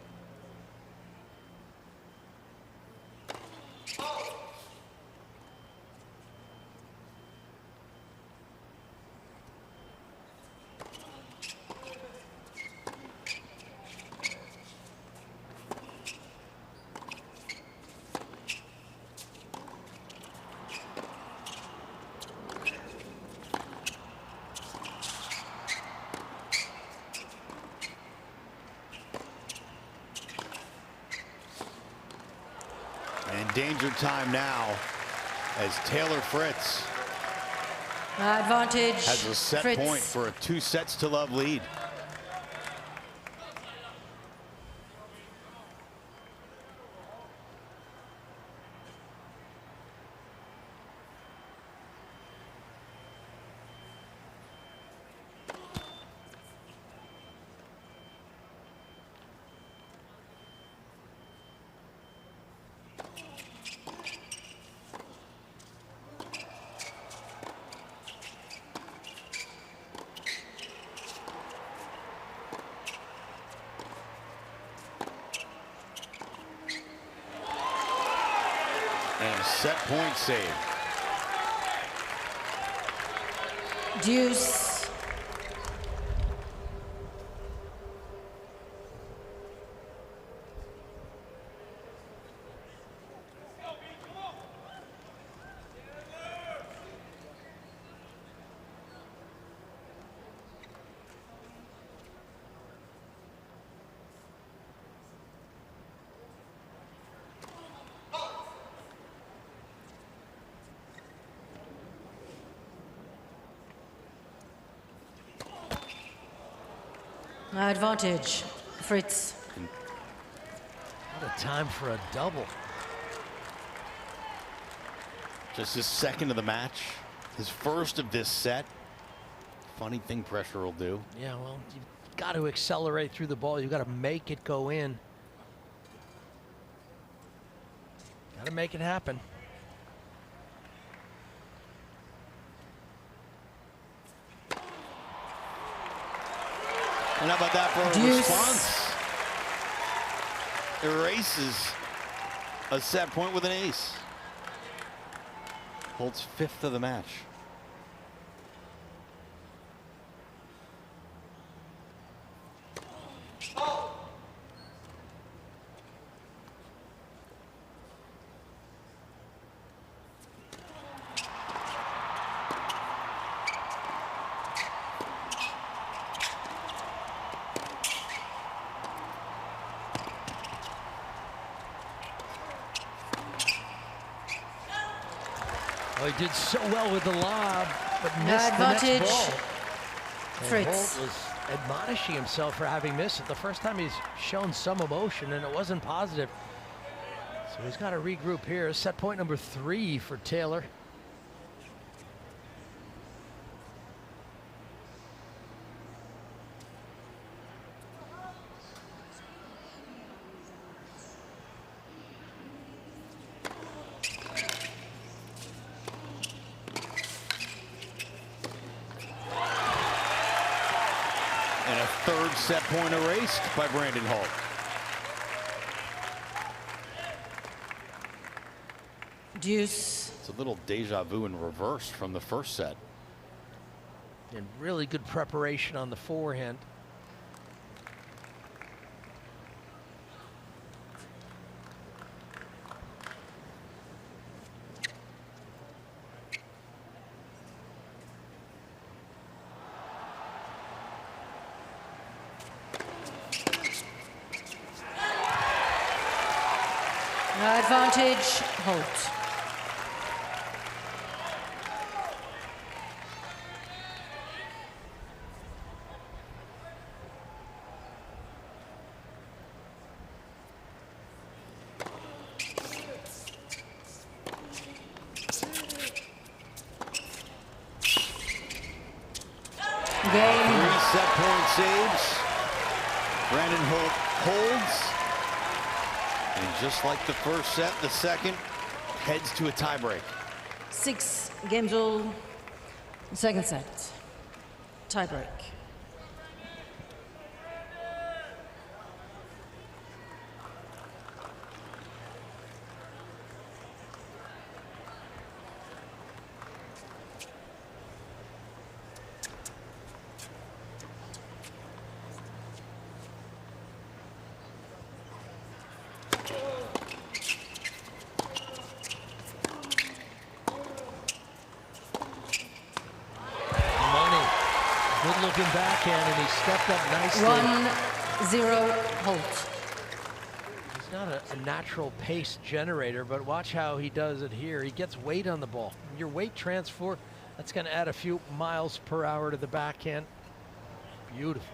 And danger time now as Taylor Fritz Advantage. has a set Fritz. point for a 2 sets to love lead. set point save. Deuce. Advantage, Fritz. What a time for a double. Just his second of the match, his first of this set. Funny thing pressure will do. Yeah, well, you've got to accelerate through the ball. You've got to make it go in. Got to make it happen. And how about that for a Deuce. response? Erases a set point with an ace. Holt's fifth of the match. Oh, he did so well with the lob, but missed the next Advantage, ball. And Fritz. Holt was admonishing himself for having missed it. The first time he's shown some emotion, and it wasn't positive. So he's got to regroup here. Set point number 3 for Taylor. And a third set point erased by Brandon Holt. Deuce. It's a little deja vu in reverse from the first set. And really good preparation on the forehand. Advantage, Holt. Game. 3 set point saves. Brandon Holt holds. And just like the first set, the second heads to a tiebreak. 6 games all. Second set. Tiebreak. Good looking backhand, and he stepped up nicely. 1-0 Holt. He's not a natural pace generator, but watch how he does it here. He gets weight on the ball. Your weight transfer, that's going to add a few miles per hour to the backhand. Beautiful.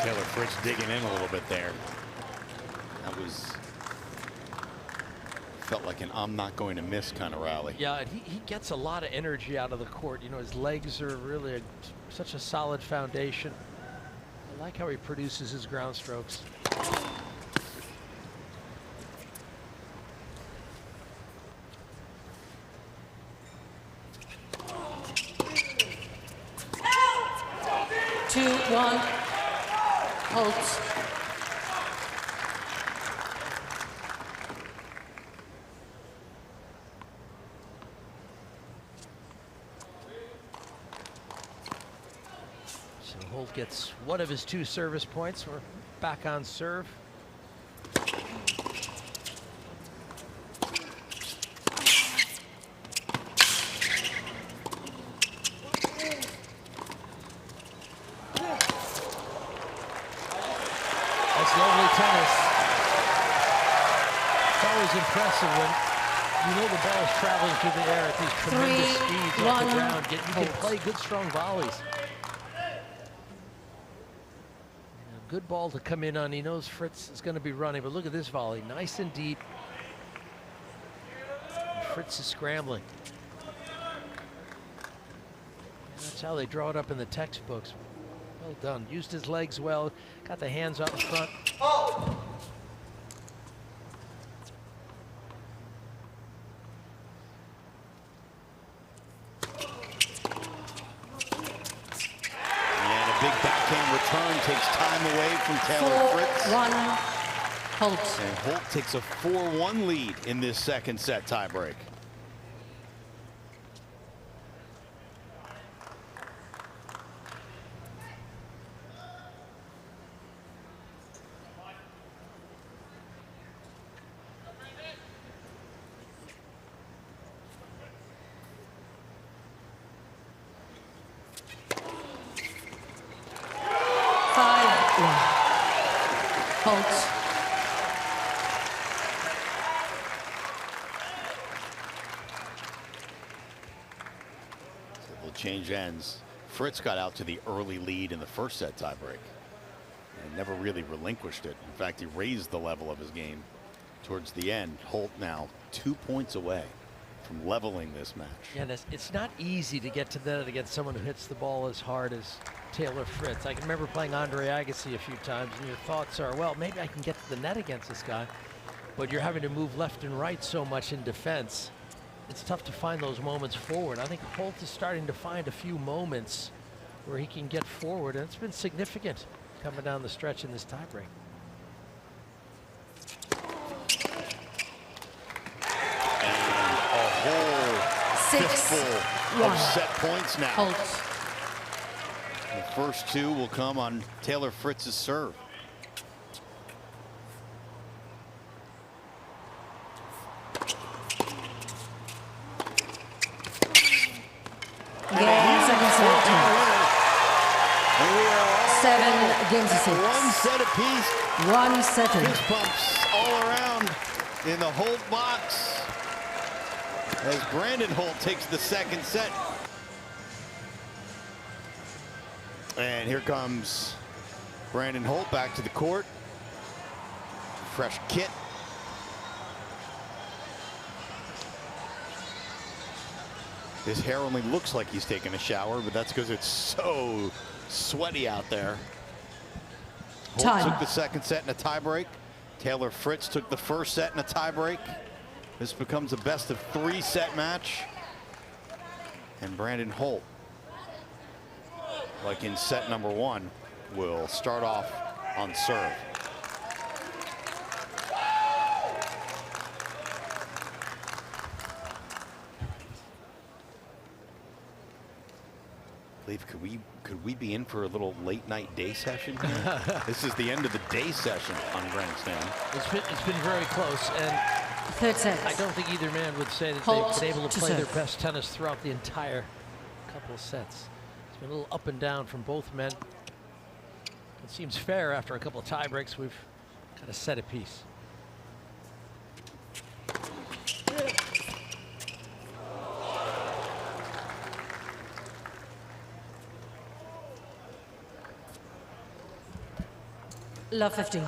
Taylor Fritz digging in a little bit there. That was felt like an I'm not going to miss kind of rally. Yeah, and he gets a lot of energy out of the court. You know, his legs are really such a solid foundation. I like how he produces his ground strokes. Two, one. Holt. So Holt gets one of his 2 service points. We're back on serve. That's lovely tennis. It's always impressive when you know the ball is traveling through the air at these tremendous speeds off the ground. You can play good, strong volleys. Good ball to come in on. He knows Fritz is going to be running, but look at this volley. Nice and deep. And Fritz is scrambling. That's how they draw it up in the textbooks. Well done. Used his legs well. Got the hands out in front. Oh! Big backhand return takes time away from Taylor Fritz. 4-1 Holt. And Holt takes a 4-1 lead in this second set tiebreak. Holt. So they'll change ends. Fritz got out to the early lead in the first set tiebreak and never really relinquished it. In fact, he raised the level of his game towards the end. Holt now 2 points away from leveling this match. Yeah, and it's not easy to get to that against someone who hits the ball as hard as Taylor Fritz. I can remember playing Andre Agassi a few times, and your thoughts are, well, maybe I can get to the net against this guy, but you're having to move left and right so much in defense. It's tough to find those moments forward. I think Holt is starting to find a few moments where he can get forward, and it's been significant coming down the stretch in this tiebreak. A whole fistful of set points now. Holt. The first 2 will come on Taylor Fritz's serve. Yeah, second set. 7 games to 6. 1 set apiece. 1 setting. Fist bumps all around in the Holt box as Brandon Holt takes the second set. And here comes Brandon Holt back to the court. Fresh kit. His hair only looks like he's taking a shower, but that's because it's so sweaty out there. Holt took the second set in a tiebreak. Taylor Fritz took the first set in a tiebreak. This becomes a best of 3 set match. And Brandon Holt, like in set number 1, will start off on serve. Could we be in for a little late night day session here? This is the end of the day session on Grand Slam. It's been very close, and third set. I don't think either man would say that Holt they've been able to play serve. their best tennis throughout the entire couple of sets. It's been a little up and down from both men. It seems fair after a couple of tie breaks. We've got a set apiece. Love 15.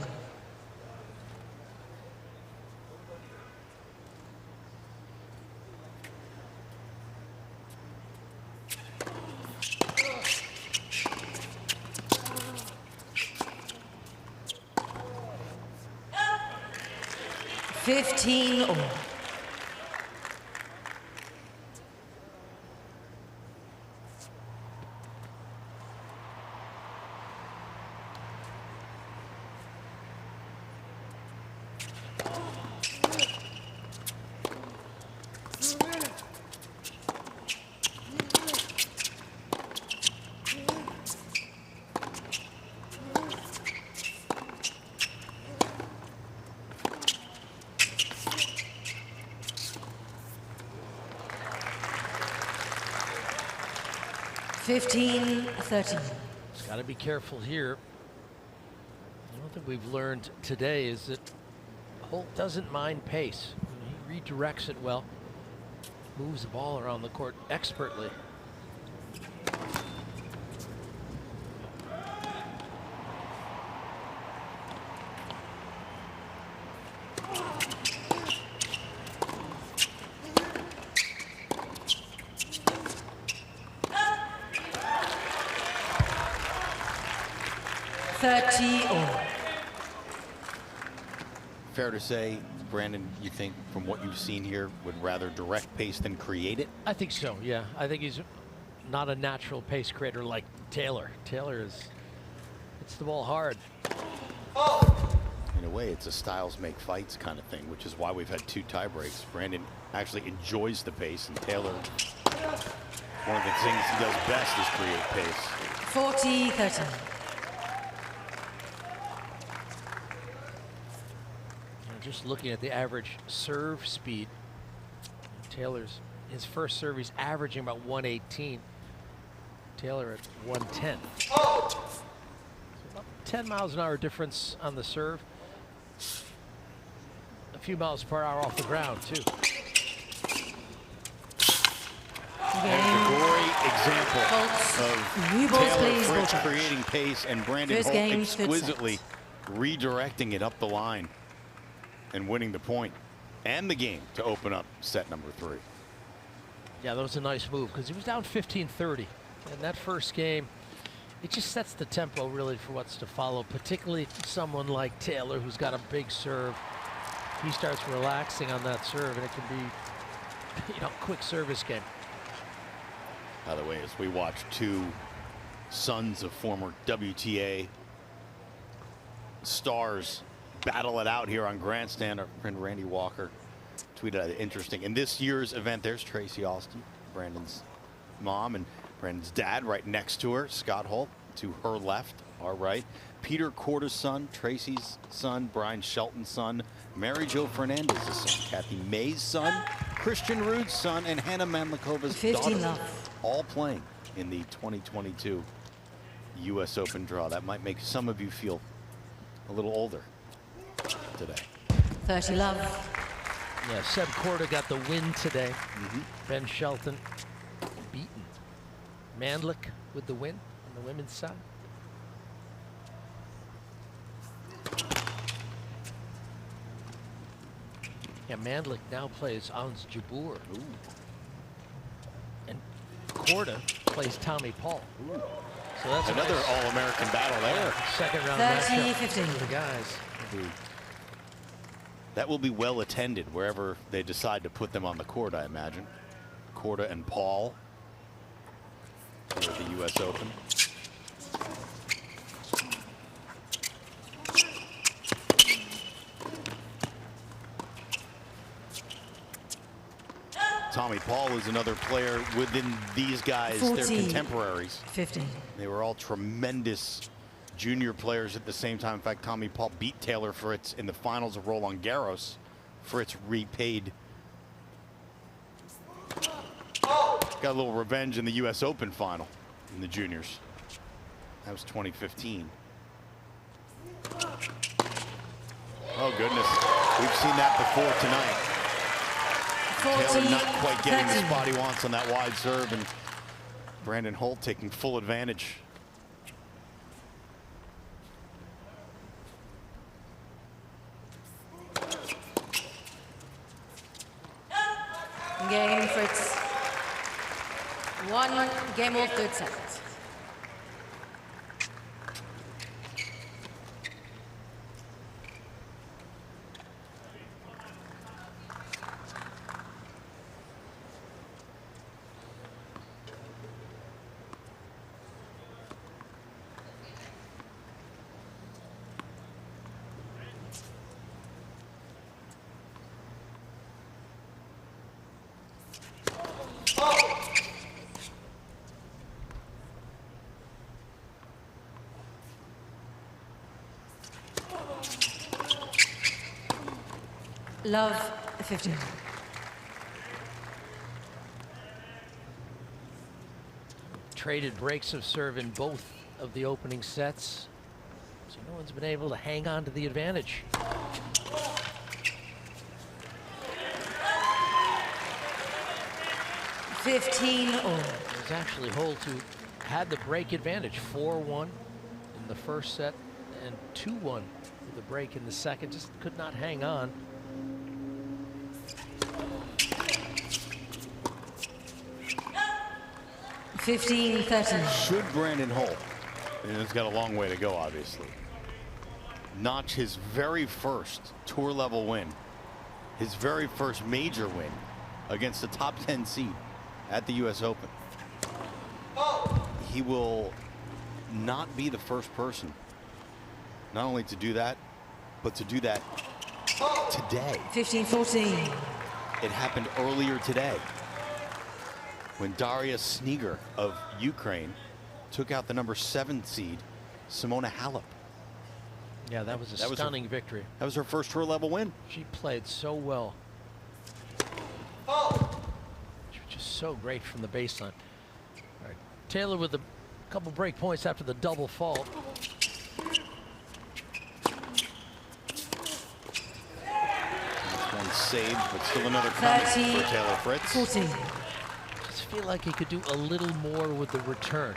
15 all. Fifteen, 13. Just got to be careful here. One thing we've learned today is that Holt doesn't mind pace. He redirects it well, moves the ball around the court expertly. Fair to say, Brandon, you think from what you've seen here would rather direct pace than create it? I think so, yeah. I think he's not a natural pace creator like Taylor. Taylor hits the ball hard. In a way, it's a styles make fights kind of thing, which is why we've had 2 tie breaks. Brandon actually enjoys the pace, and Taylor, one of the things he does best is create pace. 40-13. Just looking at the average serve speed, his first serve, he's averaging about 118. Taylor at 110. So about 10 miles an hour difference on the serve. A few miles per hour off the ground, too. There's a great example of Taylor Fritz creating pace and Brandon Holt exquisitely redirecting it up the line and winning the point and the game to open up set number 3. Yeah, that was a nice move because he was down 15-30. And that first game, it just sets the tempo really for what's to follow, particularly someone like Taylor who's got a big serve. He starts relaxing on that serve and it can be, quick service game. By the way, as we watch 2 sons of former WTA stars battle it out here on Grandstand, our friend Randy Walker tweeted out interesting. In this year's event, there's Tracy Austin, Brandon's mom, and Brandon's dad right next to her, Scott Holt, to her left, our right. Peter Korda's son, Tracy's son, Brian Shelton's son, Mary Jo Fernandez's son, Kathy May's son, Christian Ruud's son, and Hannah Mandlikova's daughter, all playing in the 2022 US Open draw. That might make some of you feel a little older today. 30 love. Yeah, Seb Korda got the win today. Ben Shelton beaten. Mandlik with the win on the women's side. Yeah, Mandlik now plays Ons Jabeur. And Korda plays Tommy Paul. So that's another nice All-American battle there. Second round matchup for the guys. That will be well attended wherever they decide to put them on the court, I imagine. Korda and Paul here at the US Open. Tommy Paul is another player within these guys, their contemporaries. 15. They were all tremendous junior players at the same time. In fact, Tommy Paul beat Taylor Fritz in the finals of Roland Garros. Fritz repaid. Got a little revenge in the US Open final in the juniors. That was 2015. Oh goodness, we've seen that before tonight. Taylor not quite getting the spot he wants on that wide serve, and Brandon Holt taking full advantage. Game, Fritz. 1 game all, 3rd set. Love 15. Traded breaks of serve in both of the opening sets, so no one's been able to hang on to the advantage. It was actually Holt who had the break advantage, 4-1 in the first set and 2-1 with the break in the second. Just could not hang on. Should Brandon Holt, and it's got a long way to go obviously, notch his very first tour level win, his very first major win against the top 10 seed at the US Open, he will not be the first person not only to do that, but to do that today. 15-14. It happened earlier today when Daria Sneager of Ukraine took out the number 7 seed Simona Halep. Yeah, that was a stunning victory. That was her first tour level win. She played so well. She was just so great from the baseline. All right, Taylor with a couple break points after the double fault. One saved, but still another comment for Taylor Fritz. 14. Just feel like he could do a little more with the return.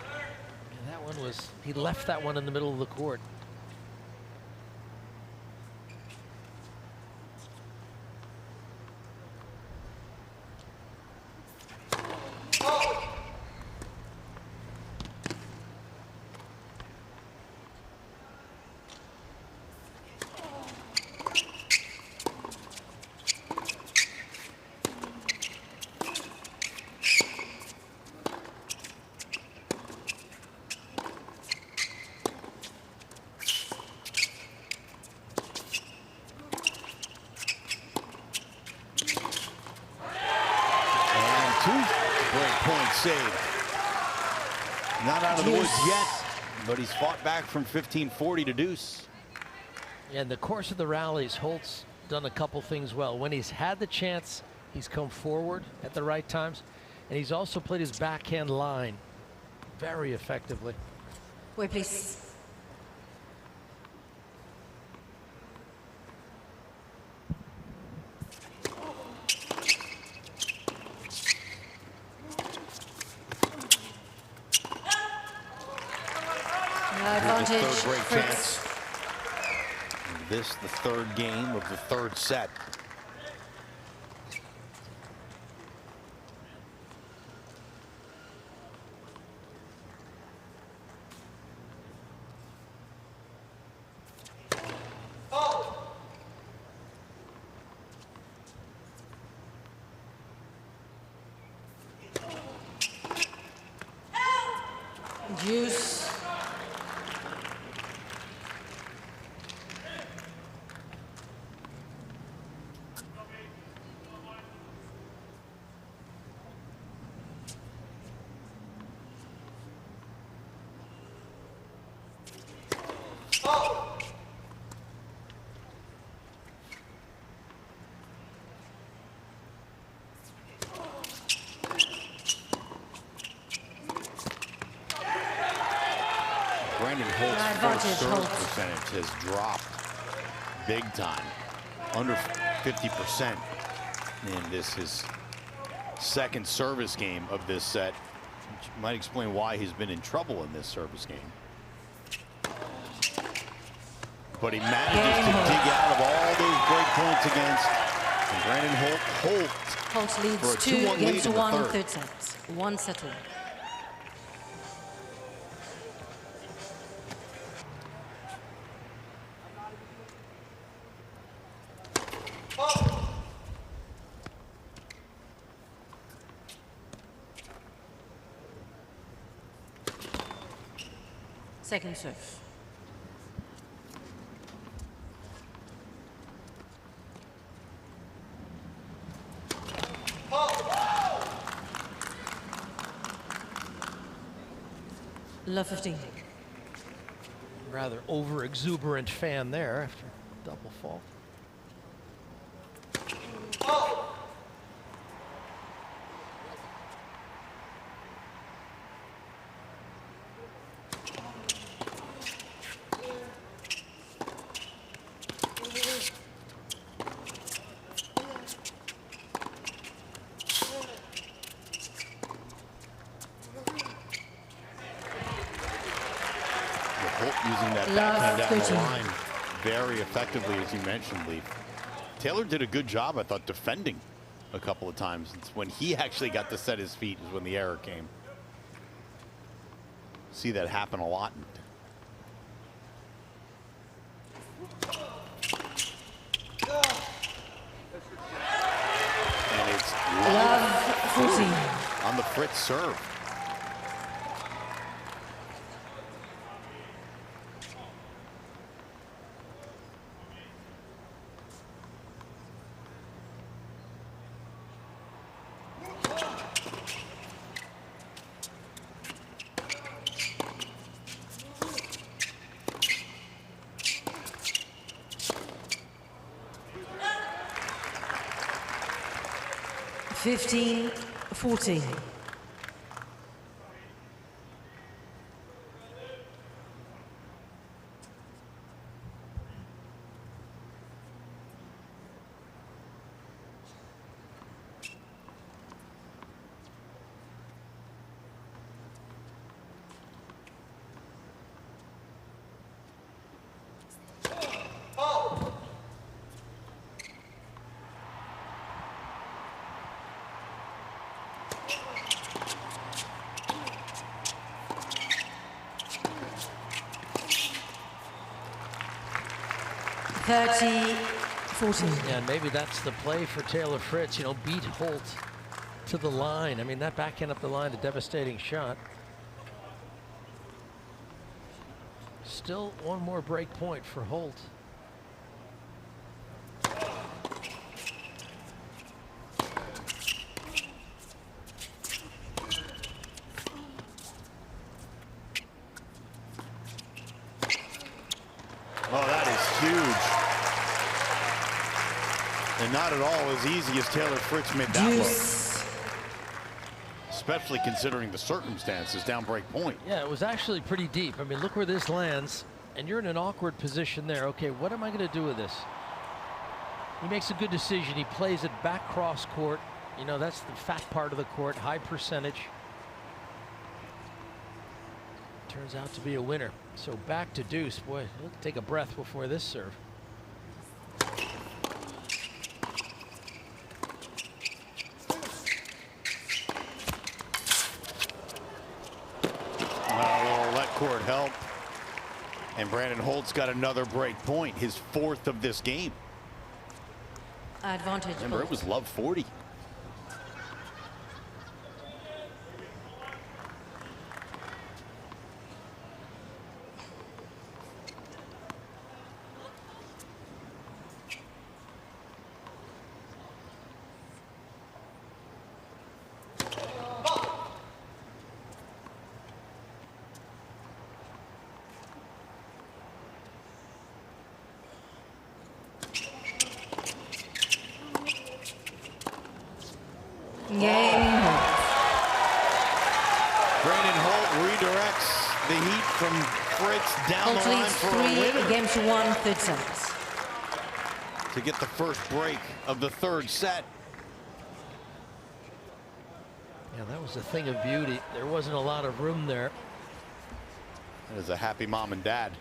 And that one was, he left that one in the middle of the court. Breakpoint save. Not out of the woods yet, but he's fought back from 15-40 to deuce. Yeah, in the course of the rallies, Holt's done a couple things well. When he's had the chance, he's come forward at the right times, and he's also played his backhand line very effectively. Wait, please. Advantage, third break Fritz. chance. This the third game of the third set. Juice. Brandon Holt's first serve percentage has dropped big time, under 50%. And this is second service game of this set, which might explain why he's been in trouble in this service game. But he manages to dig out of all those break points against and Brandon Holt. Holt leads 2-1 third set. 1 settle. Second serve. Love 15. Rather over exuberant fan there after double fault. Holt using that backhand down the line very effectively, as you mentioned, Leaf. Taylor did a good job, I thought, defending a couple of times. It's when he actually got to set his feet is when the error came. See that happen a lot. And it's love on the Fritz serve. Fifteen, 14. Thirty, 14. Yeah, and maybe that's the play for Taylor Fritz. You know, beat Holt to the line. I mean, that backhand up the line, a devastating shot. Still one more break point for Holt. Oh, that is huge. And not at all as easy as Taylor Fritz made that look. Especially considering the circumstances down break point. Yeah, it was actually pretty deep. I mean, look where this lands, and you're in an awkward position there. Okay, what am I going to do with this? He makes a good decision. He plays it back cross court. You know, that's the fat part of the court, high percentage. Turns out to be a winner. So back to deuce. Boy, he'll take a breath before this serve. Court help, and Brandon Holt's got another break point, his 4th of this game. Advantage. Remember, it was love 40. Game. Brandon Holt redirects the heat from Fritz down the line for a winner. Games to 1, 3rd set. To get the first break of the 3rd set. Yeah, that was a thing of beauty. There wasn't a lot of room there. That is a happy mom and dad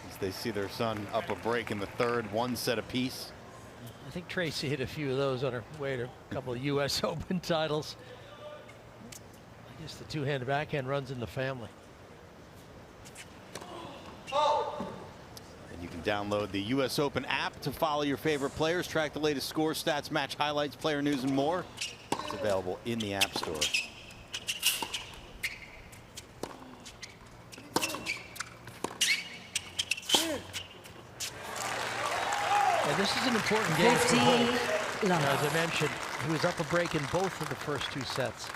as they see their son up a break in the 3rd, 1 set apiece. I think Tracy hit a few of those on her way to a couple of U.S. Open titles. I guess the two-handed backhand runs in the family. And you can download the U.S. Open app to follow your favorite players, track the latest scores, stats, match highlights, player news, and more. It's available in the App Store. And this is an important game for Holt. As I mentioned, he was up a break in both of the first 2 sets.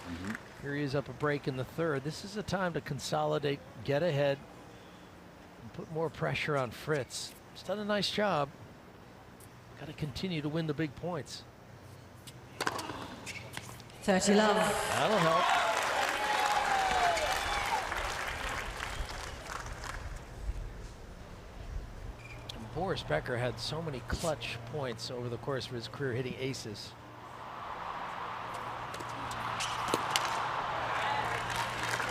Here he is up a break in the 3rd. This is a time to consolidate, get ahead, and put more pressure on Fritz. He's done a nice job. Got to continue to win the big points. 30 love. That'll help. Boris Becker had so many clutch points over the course of his career, hitting aces.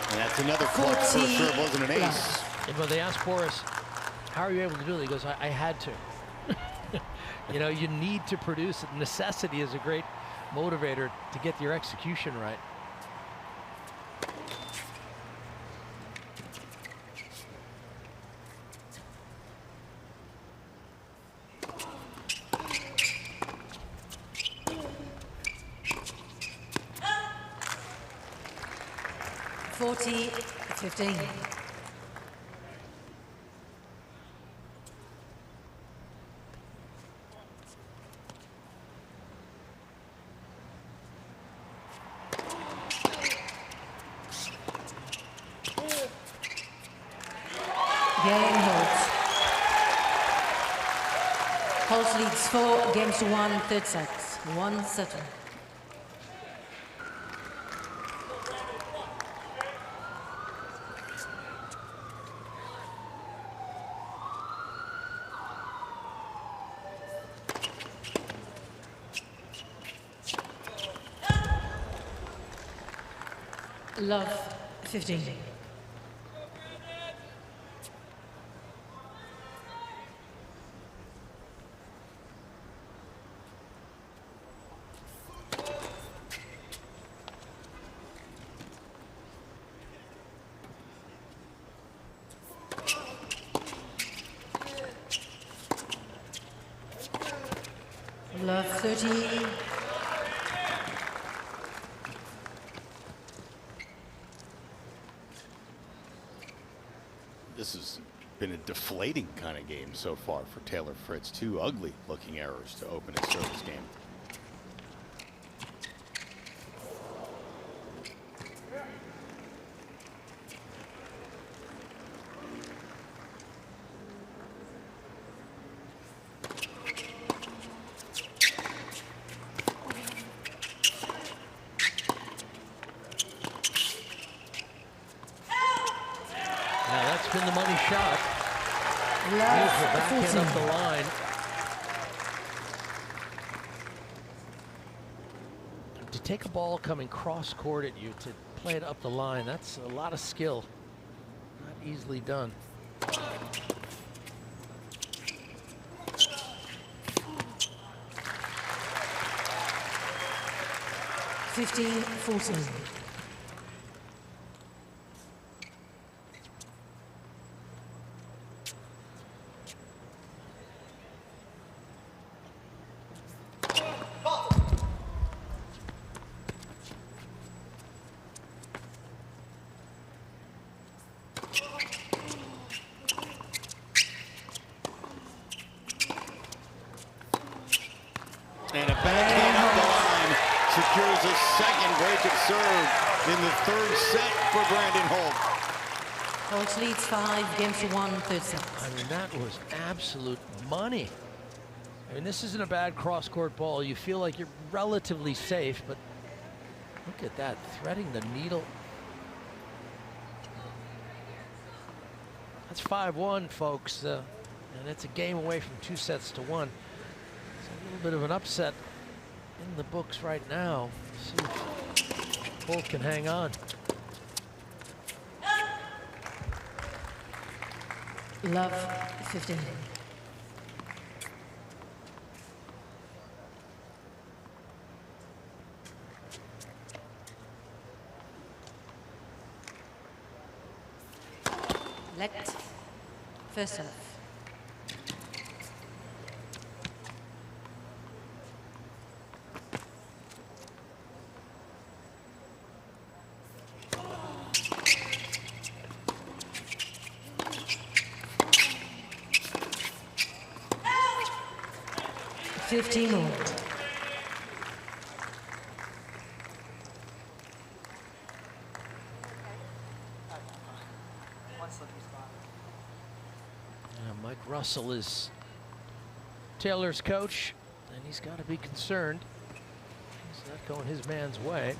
And that's another clutch. First serve wasn't an ace. And when they asked Boris, how are you able to do it? He goes, I had to. You know, you need to produce it. Necessity is a great motivator to get your execution right. Forty, 15. Game Holt. Holt leads 4 games to 1, third set. 1-7. Love 15. Love 30. This has been a deflating kind of game so far for Taylor Fritz. 2 ugly looking errors to open his service game. That's been the money shot. Beautiful backhand up the line. To take a ball coming cross court at you, to play it up the line, that's a lot of skill. Not easily done. Fifteen, 14. And a backhand up the line secures a second break of serve in the third set for Brandon Holt. Holt leads 5 games to 1, third set. I mean, that was absolute money. I mean, this isn't a bad cross-court ball. You feel like you're relatively safe, but look at that, threading the needle. That's 5-1, folks, and it's a game away from 2 sets to 1. It's a little bit of an upset in the books right now. See if Holt can hang on. Love 15. Let first serve. Fifteen all. Mike Russell is Taylor's coach, and he's got to be concerned. He's not going his man's way.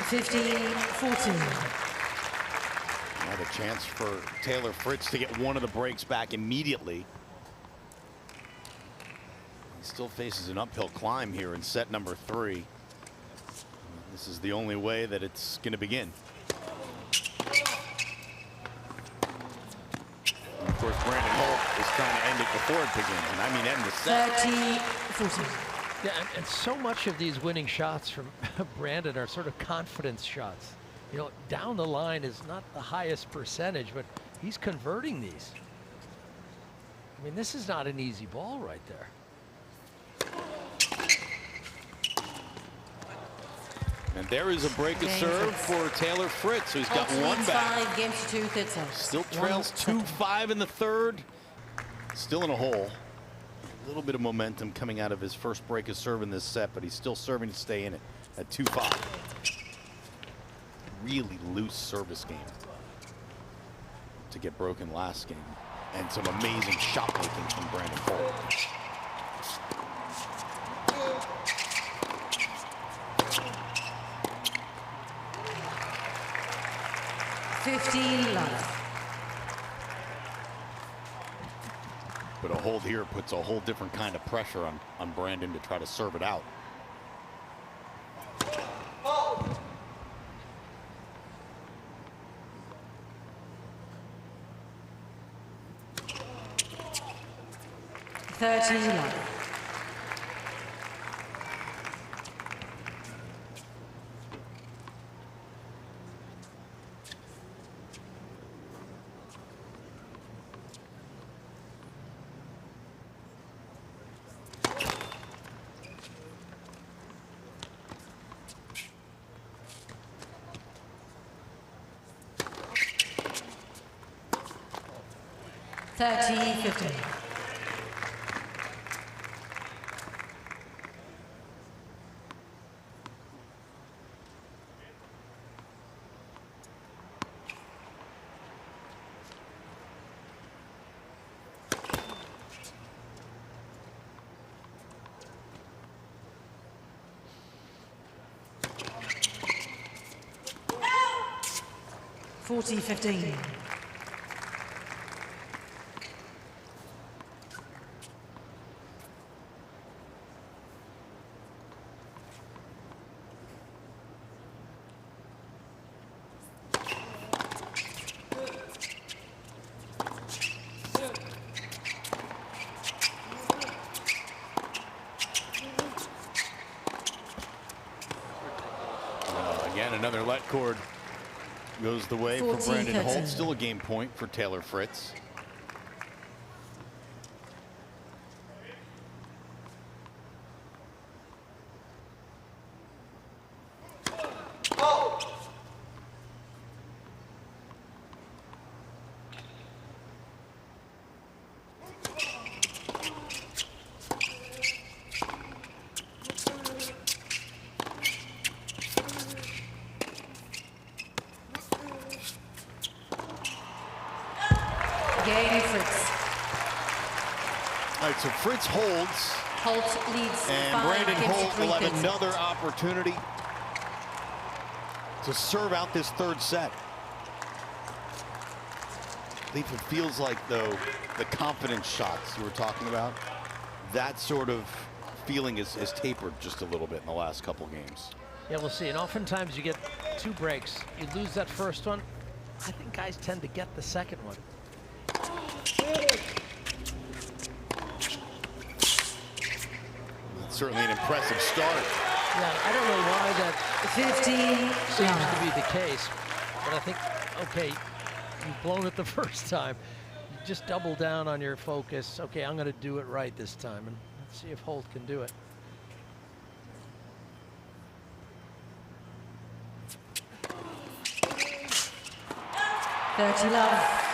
15-14. Another chance for Taylor Fritz to get one of the breaks back immediately. He still faces an uphill climb here in set number 3. This is the only way that it's going to begin. And of course, Brandon Holt is trying to end it before it begins, and I mean end the set. 30-14. Yeah, and so much of these winning shots from Brandon are sort of confidence shots. You know, down the line is not the highest percentage, but he's converting these. I mean, this is not an easy ball right there. And there is a break of serve for Taylor Fritz, who's got one back. 5 games to 2 third sets. Still trails 2-5 in the third. Still in a hole. A little bit of momentum coming out of his first break of serve in this set, but he's still serving to stay in it at 2-5. Really loose service game to get broken last game, and some amazing shot making from Brandon Holt. But a hold here puts a whole different kind of pressure on Brandon to try to serve it out. Holt. 30-11. $40-15. Again, another let cord goes the way for Brandon Holt. Still a game point for Taylor Fritz. Holt. Game Fritz. All right, so Fritz holds. Holt leads And 5 Brandon games to Holt 3 will have third sets. another opportunity to serve out this third set. I think it feels like, though, the confidence shots you were talking about, that sort of feeling is tapered just a little bit in the last couple games. Yeah, we'll see. And oftentimes you get 2 breaks. You lose that first one. I think guys tend to get the second one. That's certainly an impressive start. Yeah, I don't know why that 15 seems to be the case, but I think, okay, you've blown it the first time. You just double down on your focus. Okay, I'm going to do it right this time, and let's see if Holt can do it. $30-11.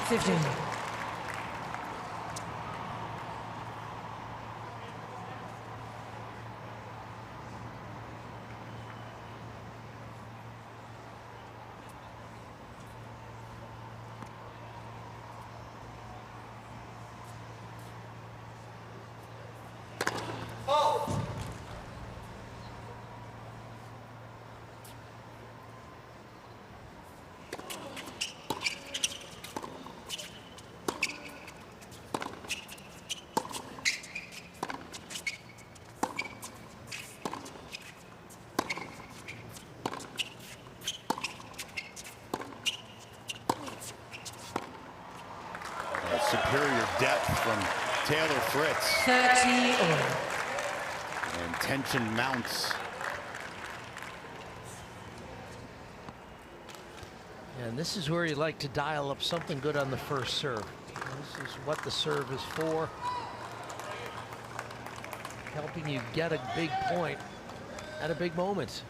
15. Superior depth from Taylor Fritz. 30 all. And tension mounts. And this is where you like to dial up something good on the first serve. This is what the serve is for. Helping you get a big point at a big moment.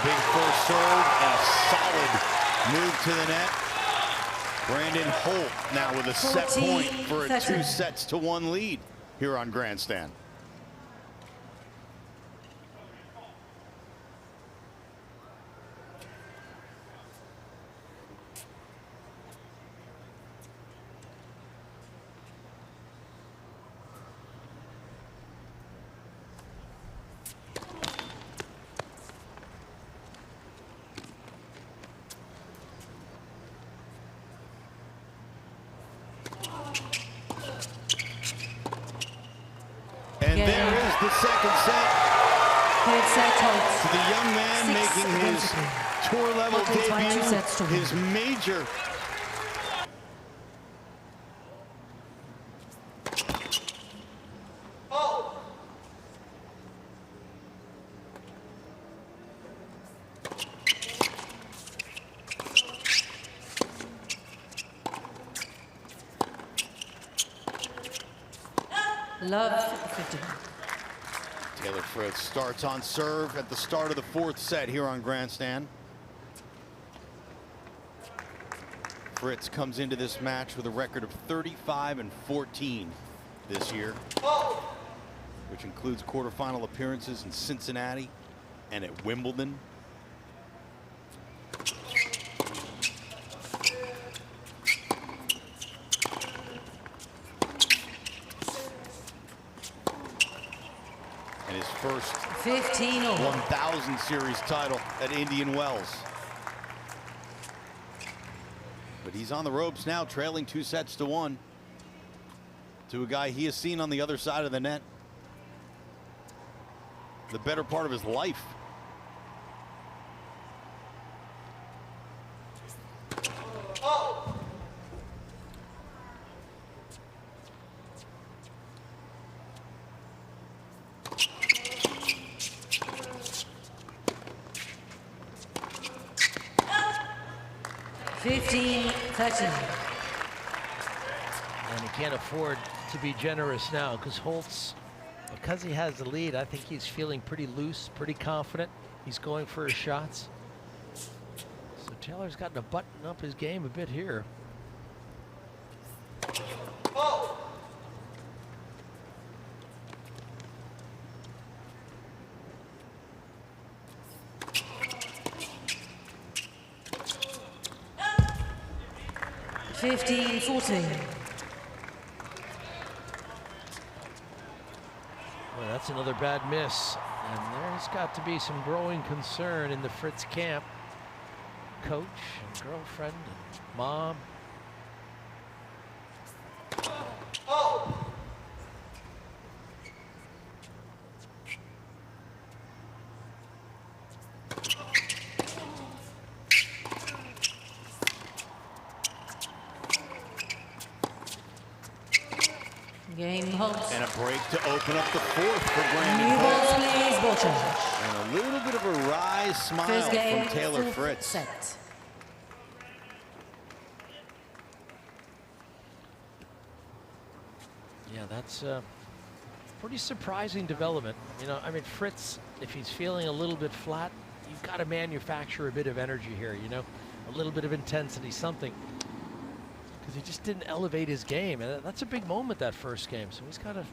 Big first serve, a solid move to the net. Brandon Holt now with a set point for a 2-1 lead here on Grandstand. And there is the second set. Third set, Holt. The young man making his tour level debut, his major. Love 15. Taylor Fritz starts on serve at the start of the fourth set here on Grandstand. Fritz comes into this match with a record of 35-14 this year, which includes quarterfinal appearances in Cincinnati and at Wimbledon. And his first 15 all. 1000 series title at Indian Wells. But he's on the ropes now, trailing 2-1 to a guy he has seen on the other side of the net the better part of his life. And he can't afford to be generous now because Holt's, because he has the lead, I think he's feeling pretty loose, pretty confident. He's going for his shots. So Taylor's got to button up his game a bit here. Oh. Well, that's another bad miss. And there's got to be some growing concern in the Fritz camp. Coach and girlfriend and mom. Oh. Game Holt. And a break to open up the fourth for Brandon New balls, Holt. please, Bolton. And a little bit of a wry smile First game, from Taylor fourth Fritz. set. Yeah, that's pretty surprising development. You know, I mean, Fritz, if he's feeling a little bit flat, you've got to manufacture a bit of energy here, you know, a little bit of intensity, something. Because he just didn't elevate his game. And that's a big moment, that first game. So he's got to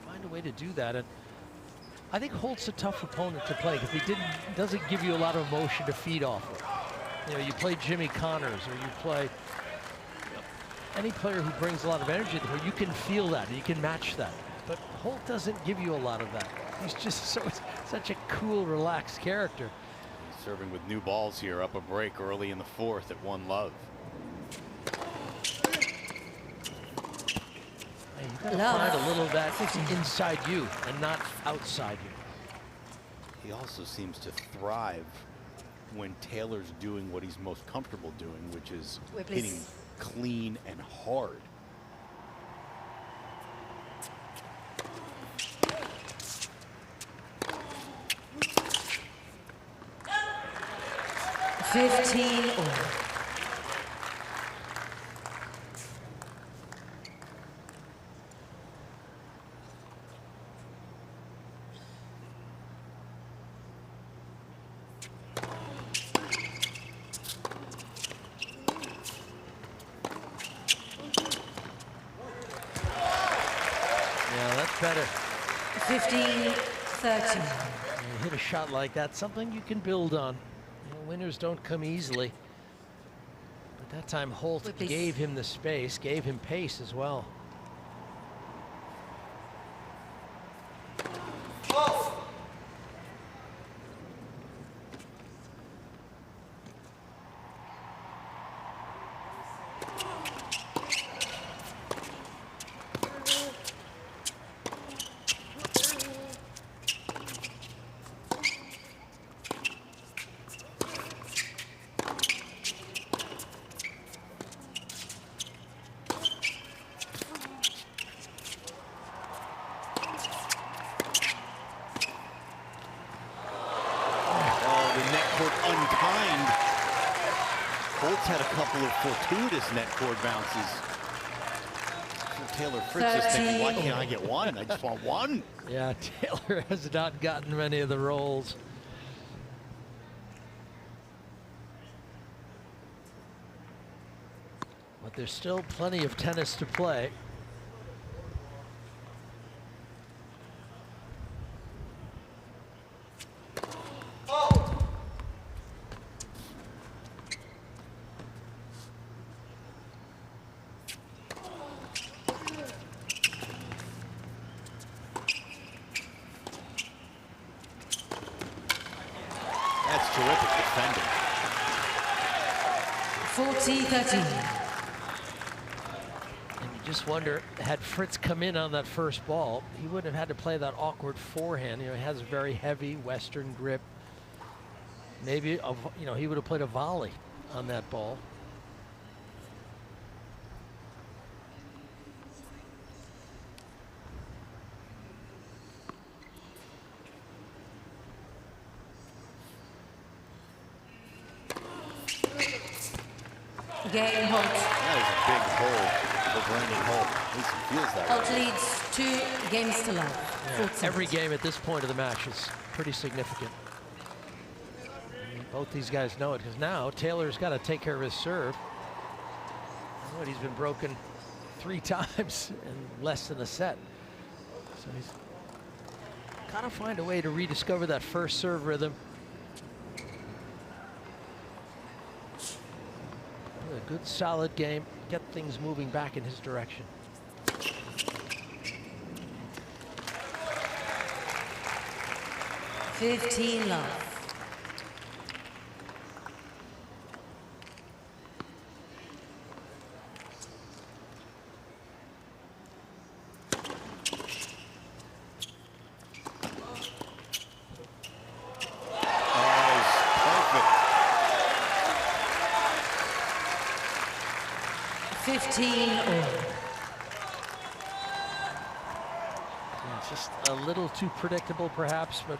find a way to do that. And I think Holt's a tough opponent to play because he doesn't give you a lot of emotion to feed off of. You know, you play Jimmy Connors or you play any player who brings a lot of energy to the play, you can feel that, and you can match that. But Holt doesn't give you a lot of that. He's just such a cool, relaxed character. He's serving with new balls here, up a break early in the fourth at 1-love. Hey, you gotta find a little of that inside you and not outside you. He also seems to thrive when Taylor's doing what he's most comfortable doing, which is hitting clean and hard. Better. 15-13. You hit a shot like that, something you can build on. You know, winners don't come easily. But that time Holt gave him the space, gave him pace as well. Unkind. Holt's had a couple of fortuitous net cord bounces. Taylor Fritz is thinking, why can't I get one? I just want one. Yeah, Taylor has not gotten many of the rolls. But there's still plenty of tennis to play. Terrific defending. 40-13. And you just wonder, had Fritz come in on that first ball, he wouldn't have had to play that awkward forehand. You know, he has a very heavy Western grip. Maybe, you know, he would have played a volley on that ball. Game Holt. That is a big hole for Brandon Holt. At least he feels that Holt way. leads 2 games to love. Yeah, every game at this point of the match is pretty significant. Both these guys know it, because now Taylor's got to take care of his serve. What, he's been broken 3 times in less than a set. So he's got to find a way to rediscover that first serve rhythm. A good solid game, get things moving back in his direction. $15 love. It's just a little too predictable, perhaps, but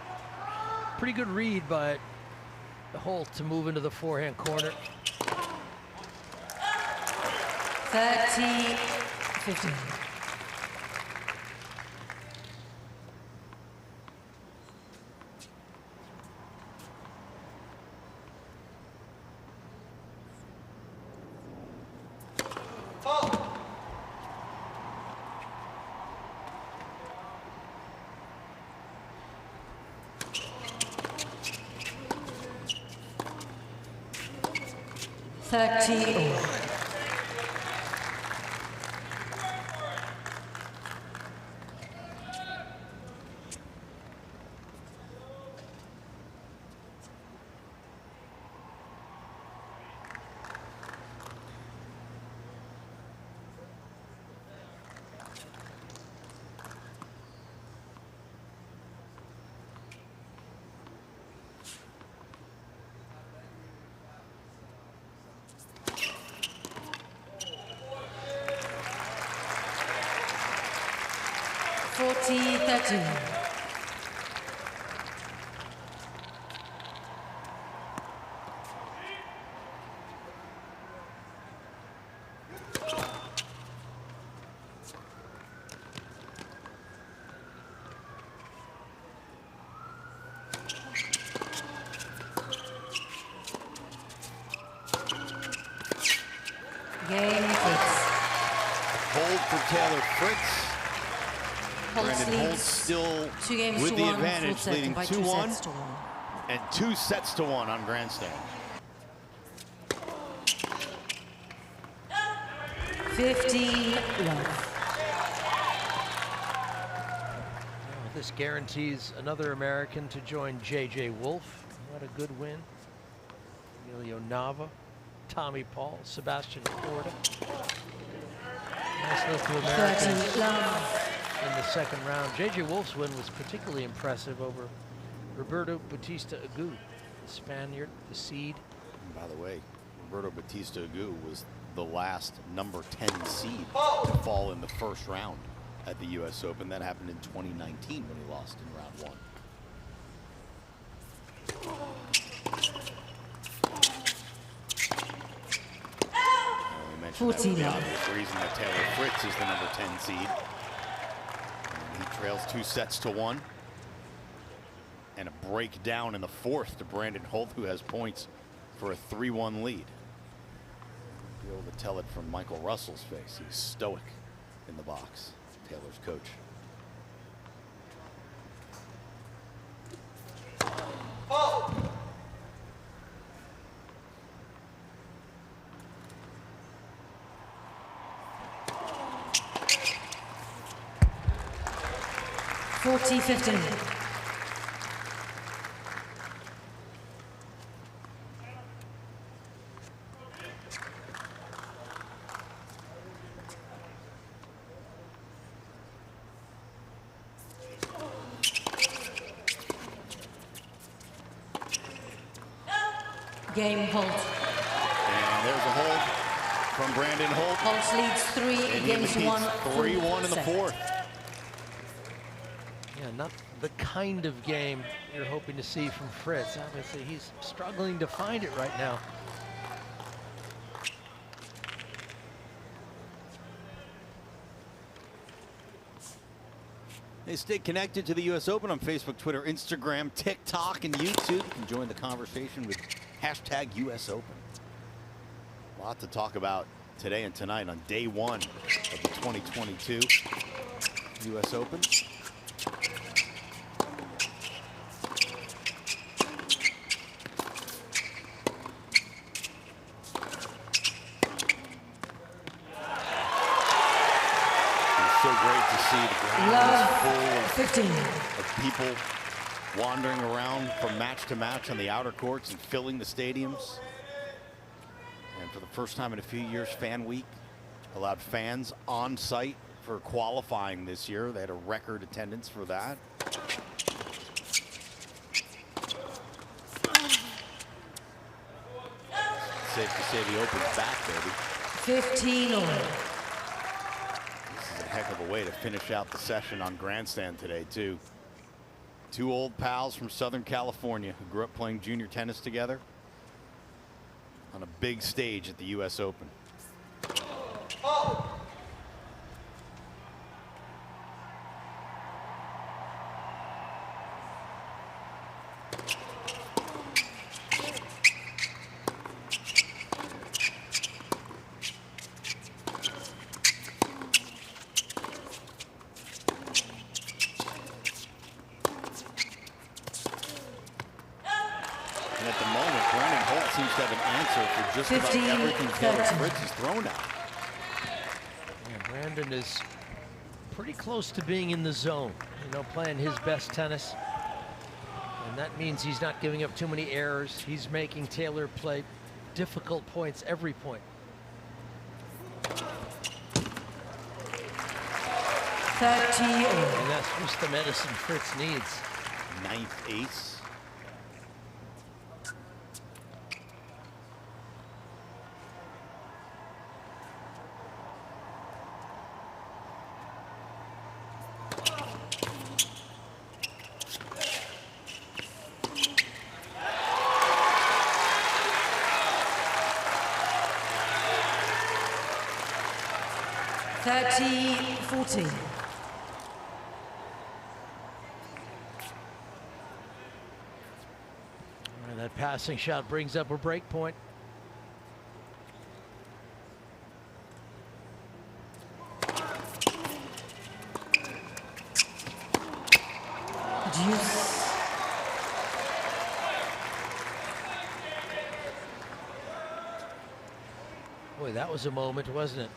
pretty good read by Holt to move into the forehand corner. 30-15. 30 all. Game Fritz. Hold for Taylor Fritz. Brandon Holt still with the advantage, leading 2-1 and 2 sets to 1 on grandstand. 15 love. This guarantees another American to join J.J. Wolf. What a good win. Emilio Nava, Tommy Paul, Sebastian Corda. Nice list of Americans in the second round. J.J. Wolf's win was particularly impressive over Roberto Bautista Agut, the Spaniard, the seed. And by the way, Roberto Bautista Agut was the last number 10 seed to fall in the first round at the U.S. Open. That happened in 2019 when he lost in round 1. 14. The obvious reason that Taylor Fritz is the number 10 seed. And he trails 2 sets to 1. And a breakdown in the 4th to Brandon Holt, who has points for a 3-1 lead. Be able to tell it from Michael Russell's face. He's stoic in the box, Taylor's coach. Oh. $40-15. Game Holt. And there's a hold from Brandon Holt. Holt leads 3 against 1. 3-1 in the 4th. Yeah, not the kind of game you're hoping to see from Fritz. Obviously, he's struggling to find it right now. Hey, stay connected to the U.S. Open on Facebook, Twitter, Instagram, TikTok, and YouTube. You can join the conversation with hashtag US Open. A lot to talk about today and tonight on day 1 of the 2022 U.S. Open. So great to see the ground is full of people wandering around from match to match on the outer courts and filling the stadiums. And for the first time in a few years, Fan Week allowed fans on site for qualifying this year. They had a record attendance for that. Safe to say the Open's back, baby. 15 all. Heck of a way to finish out the session on grandstand today, too. 2 old pals from Southern California who grew up playing junior tennis together on a big stage at the U.S. Open. Oh. And at the moment, Brandon Holt seems to have an answer for just about everything Taylor Fritz has thrown at. Yeah, Brandon is pretty close to being in the zone, you know, playing his best tennis. And that means he's not giving up too many errors. He's making Taylor play difficult points every point. 30. And that's just the medicine Fritz needs. 9th ace. And that passing shot brings up a break point. Boy, that was a moment, wasn't it?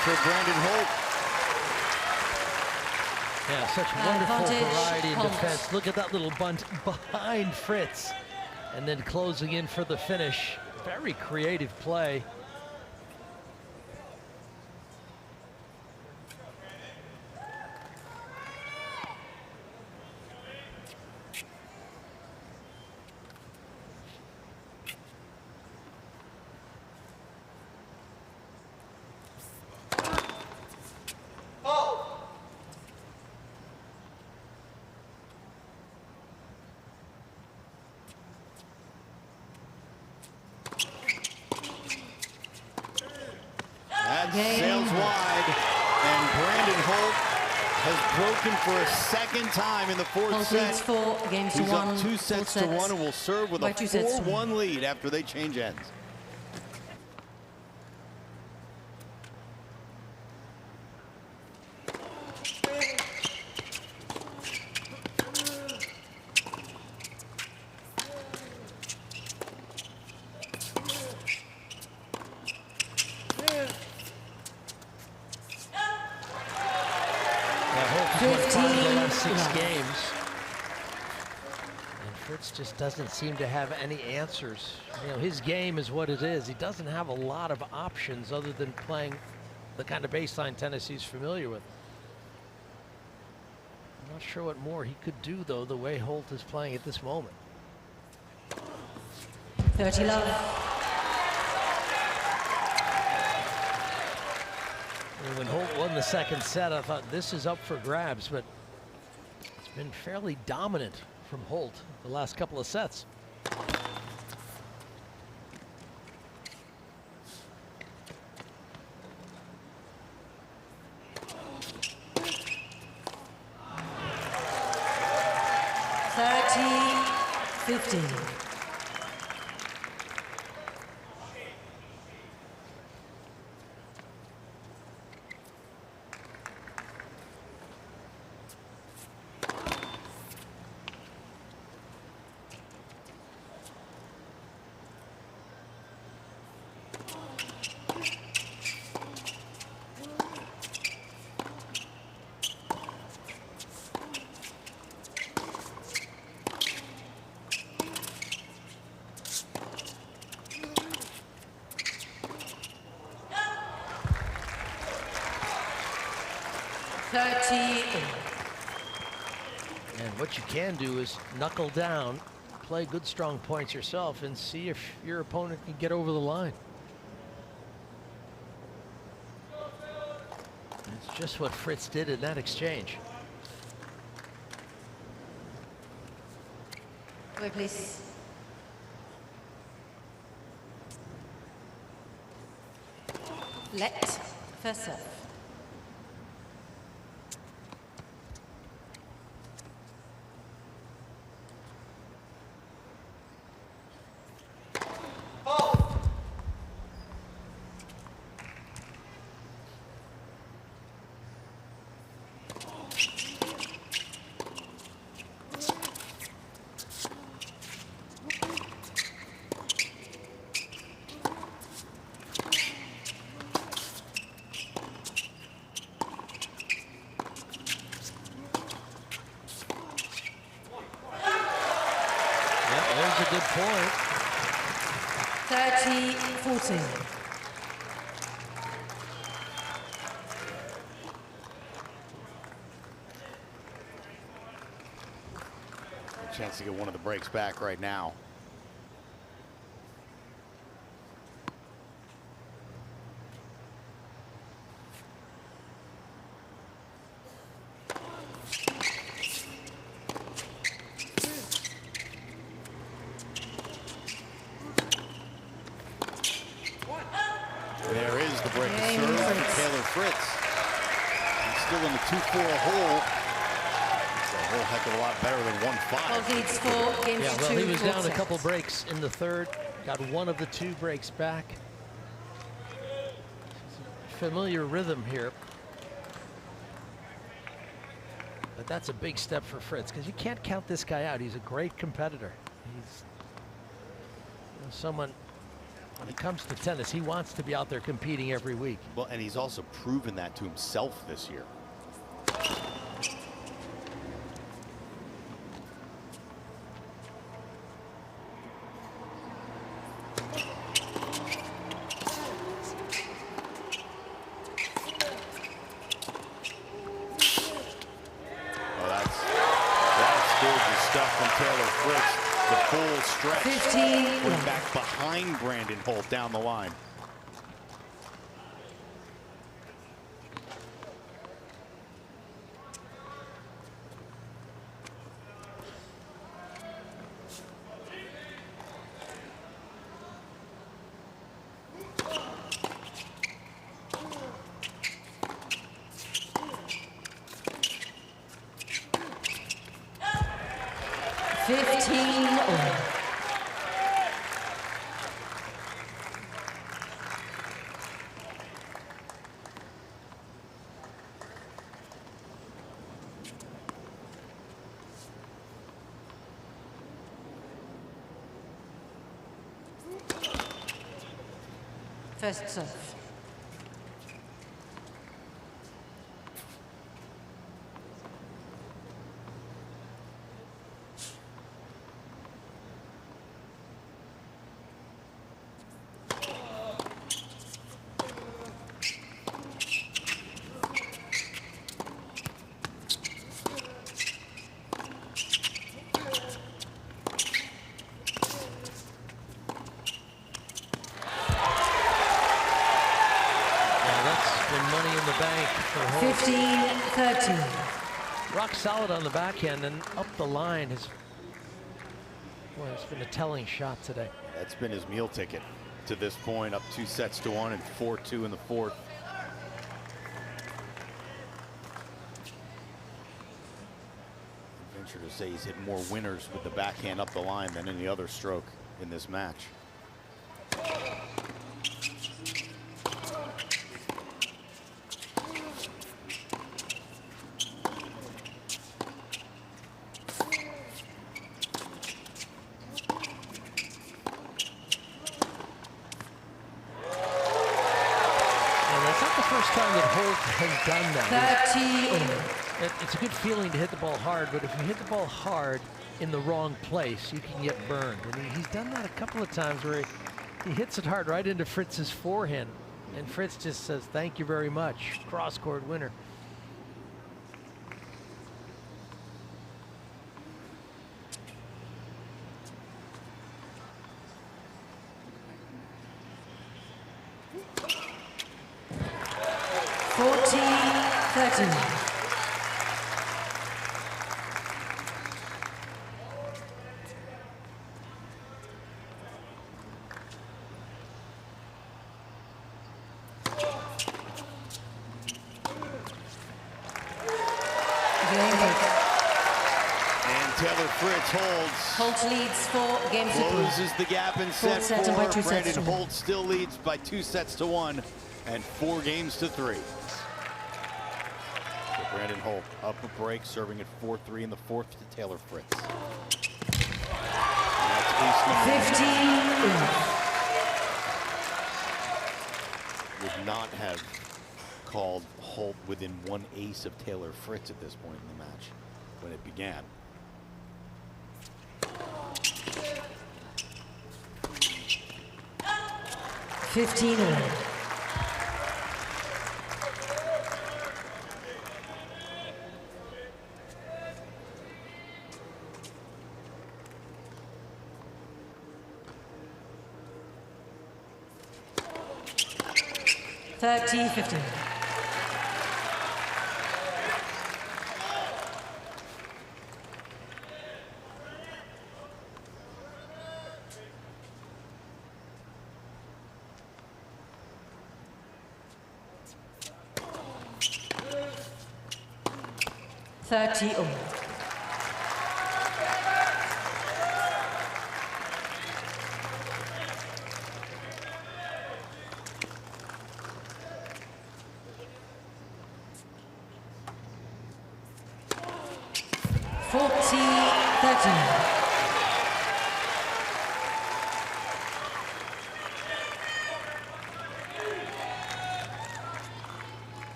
For Brandon Holt. Yeah, such wonderful variety in defense. Look at that little bunt behind Fritz. And then closing in for the finish. Very creative play. Sails wide, and Brandon Holt has broken for a second time in the fourth set. He's up 2 sets to 1 and will serve with a 4-1 lead after they change ends. Just doesn't seem to have any answers. You know, his game is what it is. He doesn't have a lot of options other than playing the kind of baseline tennis he's familiar with. I'm not sure what more he could do, though, the way Holt is playing at this moment. 30 love. When Holt won the second set, I thought this is up for grabs, but it's been fairly dominant from Holt the last couple of sets. $30-15. And what you can do is knuckle down, play good strong points yourself, and see if your opponent can get over the line. just what Fritz did in that exchange. Wait, please. Let. First serve. There's a good point. 30-14. A chance to get one of the breaks back right now. There is the break of serve for Taylor Fritz. He's still in the 2-4 hole. It's a whole heck of a lot better than 1-5. Leads 4 games Yeah, to well, 2. he was down a couple breaks in the third. Got one of the 2 breaks back. Familiar rhythm here. But that's a big step for Fritz, because you can't count this guy out. He's a great competitor. He's someone, when it comes to tennis, he wants to be out there competing every week. Well, and he's also proven that to himself this year. Oh, that's gorgeous stuff from Taylor Fritz. The full stretch. 15. Going back behind Brandon Holt down the line. First serve. Money in the bank for Holt. 15-13. Rock solid on the backhand and up the line. Boy, it's been a telling shot today. That's been his meal ticket to this point, up 2-1 and 4-2 in the fourth. Venture to say he's hit more winners with the backhand up the line than any other stroke in this match. Time that Holt has done that. 30. It's a good feeling to hit the ball hard, but if you hit the ball hard in the wrong place, you can get burned. And he's done that a couple of times where he hits it hard right into Fritz's forehand, and Fritz just says, "Thank you very much." Cross-court winner. 13. And Taylor Fritz holds. Holt leads 4 games to 3. Closes the gap in set Set and by 4. 2 sets Brandon to 1. Holt still leads by 2 sets to 1 and 4 games to 3. So Brandon Holt up a break, serving at 4-3 in the 4th to Taylor Fritz. And that's ace number 15. Would not have called Holt within 1 ace of Taylor Fritz at this point in the match when it began. Thirty, 15.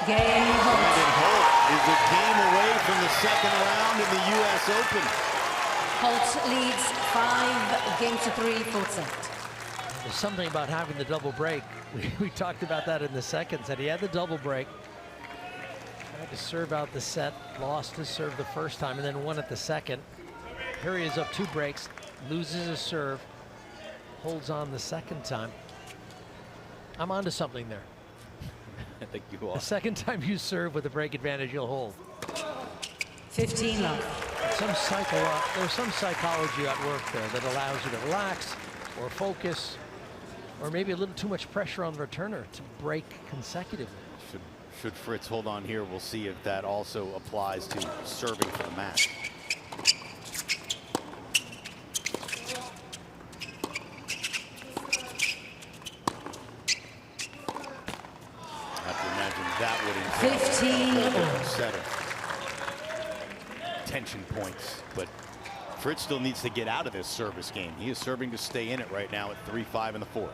Brandon Holt is a game away from the second round in the US Open. Holt leads 5 games to 3, 4th set. There's something about having the double break. We talked about that in the second set. He had the double break. Tried to serve out the set, lost his serve the first time, and then won at the second. Here he is up 2 breaks, loses his serve, holds on the second time. I'm onto something there. I think you are. The second time you serve with a break advantage, you'll hold. 15 love. There's some psychology at work there that allows you to relax or focus, or maybe a little too much pressure on the returner to break consecutively. Should Fritz hold on here, we'll see if that also applies to serving for the match. That would entail a whole set of tension points, but Fritz still needs to get out of this service game. He is serving to stay in it right now at 3-5 in the 4th.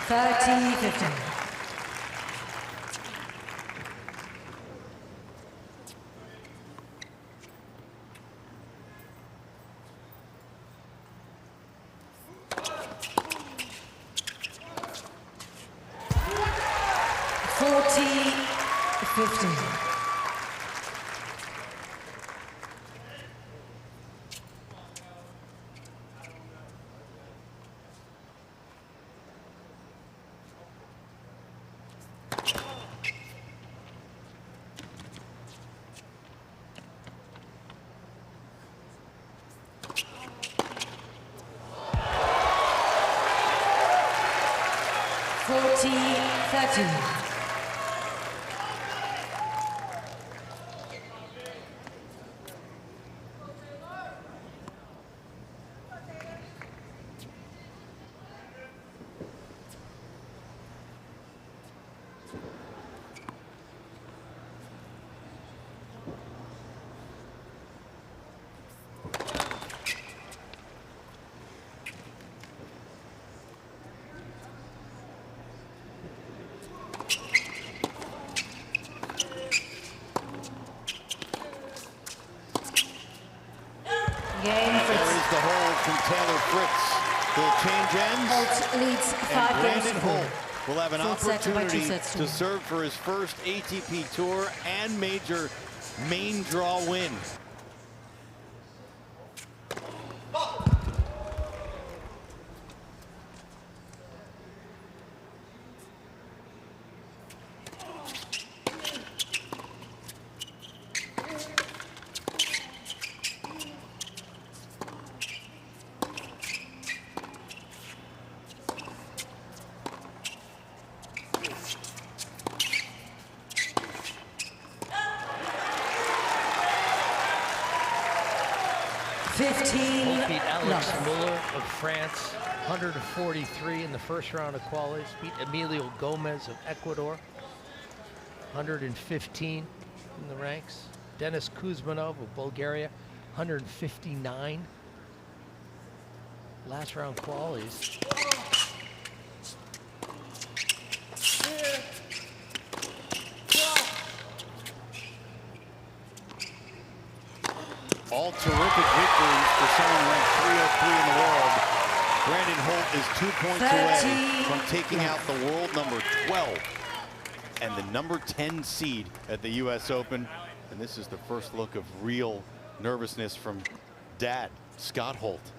Thirty, 15. Game, Fritz. There is the hold from Taylor Fritz. The change ends. Holt leads 5 games to Brandon 4. Holt will have an Full set by 2 opportunity sets to to 1. serve for his first ATP Tour and major main draw win. Holt beat Alex Muller of France, 143 in the first round of qualies. Beat Emilio Gomez of Ecuador, 115 in the ranks. Denis Kuzmanov of Bulgaria, 159. Last round qualies. All terrific victories for someone ranked 303 in the world. Brandon Holt is 2 points away from taking out the world number 12 and the number 10 seed at the US Open. And this is the first look of real nervousness from Dad, Scott Holt.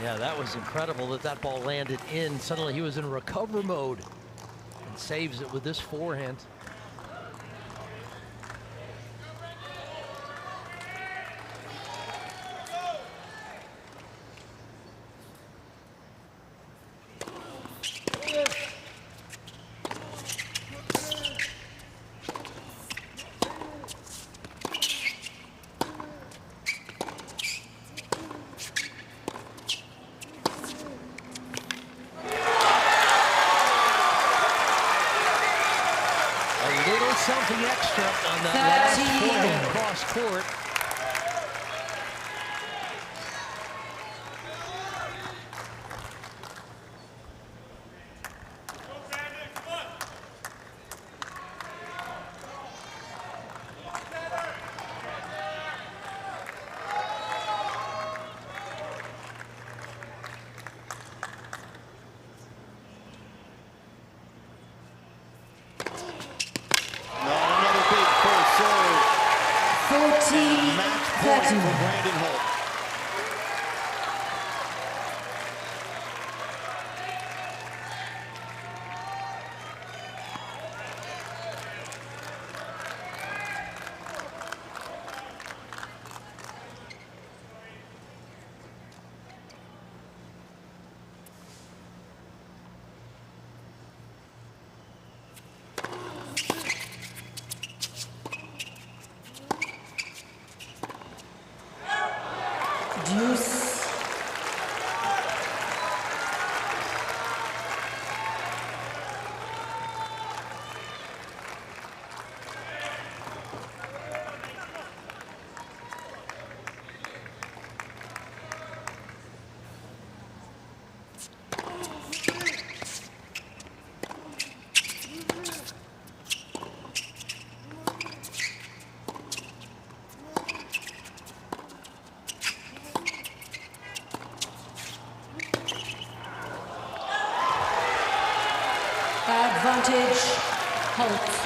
Yeah, that was incredible that ball landed in. Suddenly he was in recover mode and saves it with this forehand. Something extra on that last forehand cross court. Match point for Brandon Holt. Deuce. Advantage, Holt.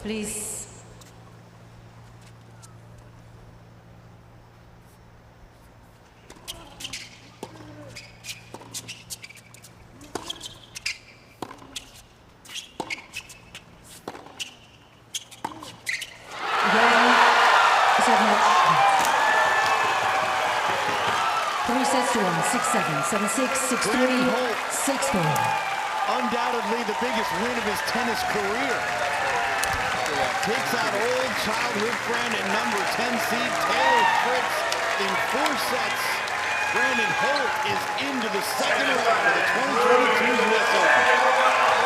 Please. 7-6, 6-3, Brandon Holt. 6-4. Undoubtedly the biggest win of his tennis career. Takes out old childhood friend and number 10 seed Taylor Fritz in 4 sets. Brandon Holt is into the second round of the 2022 US Open.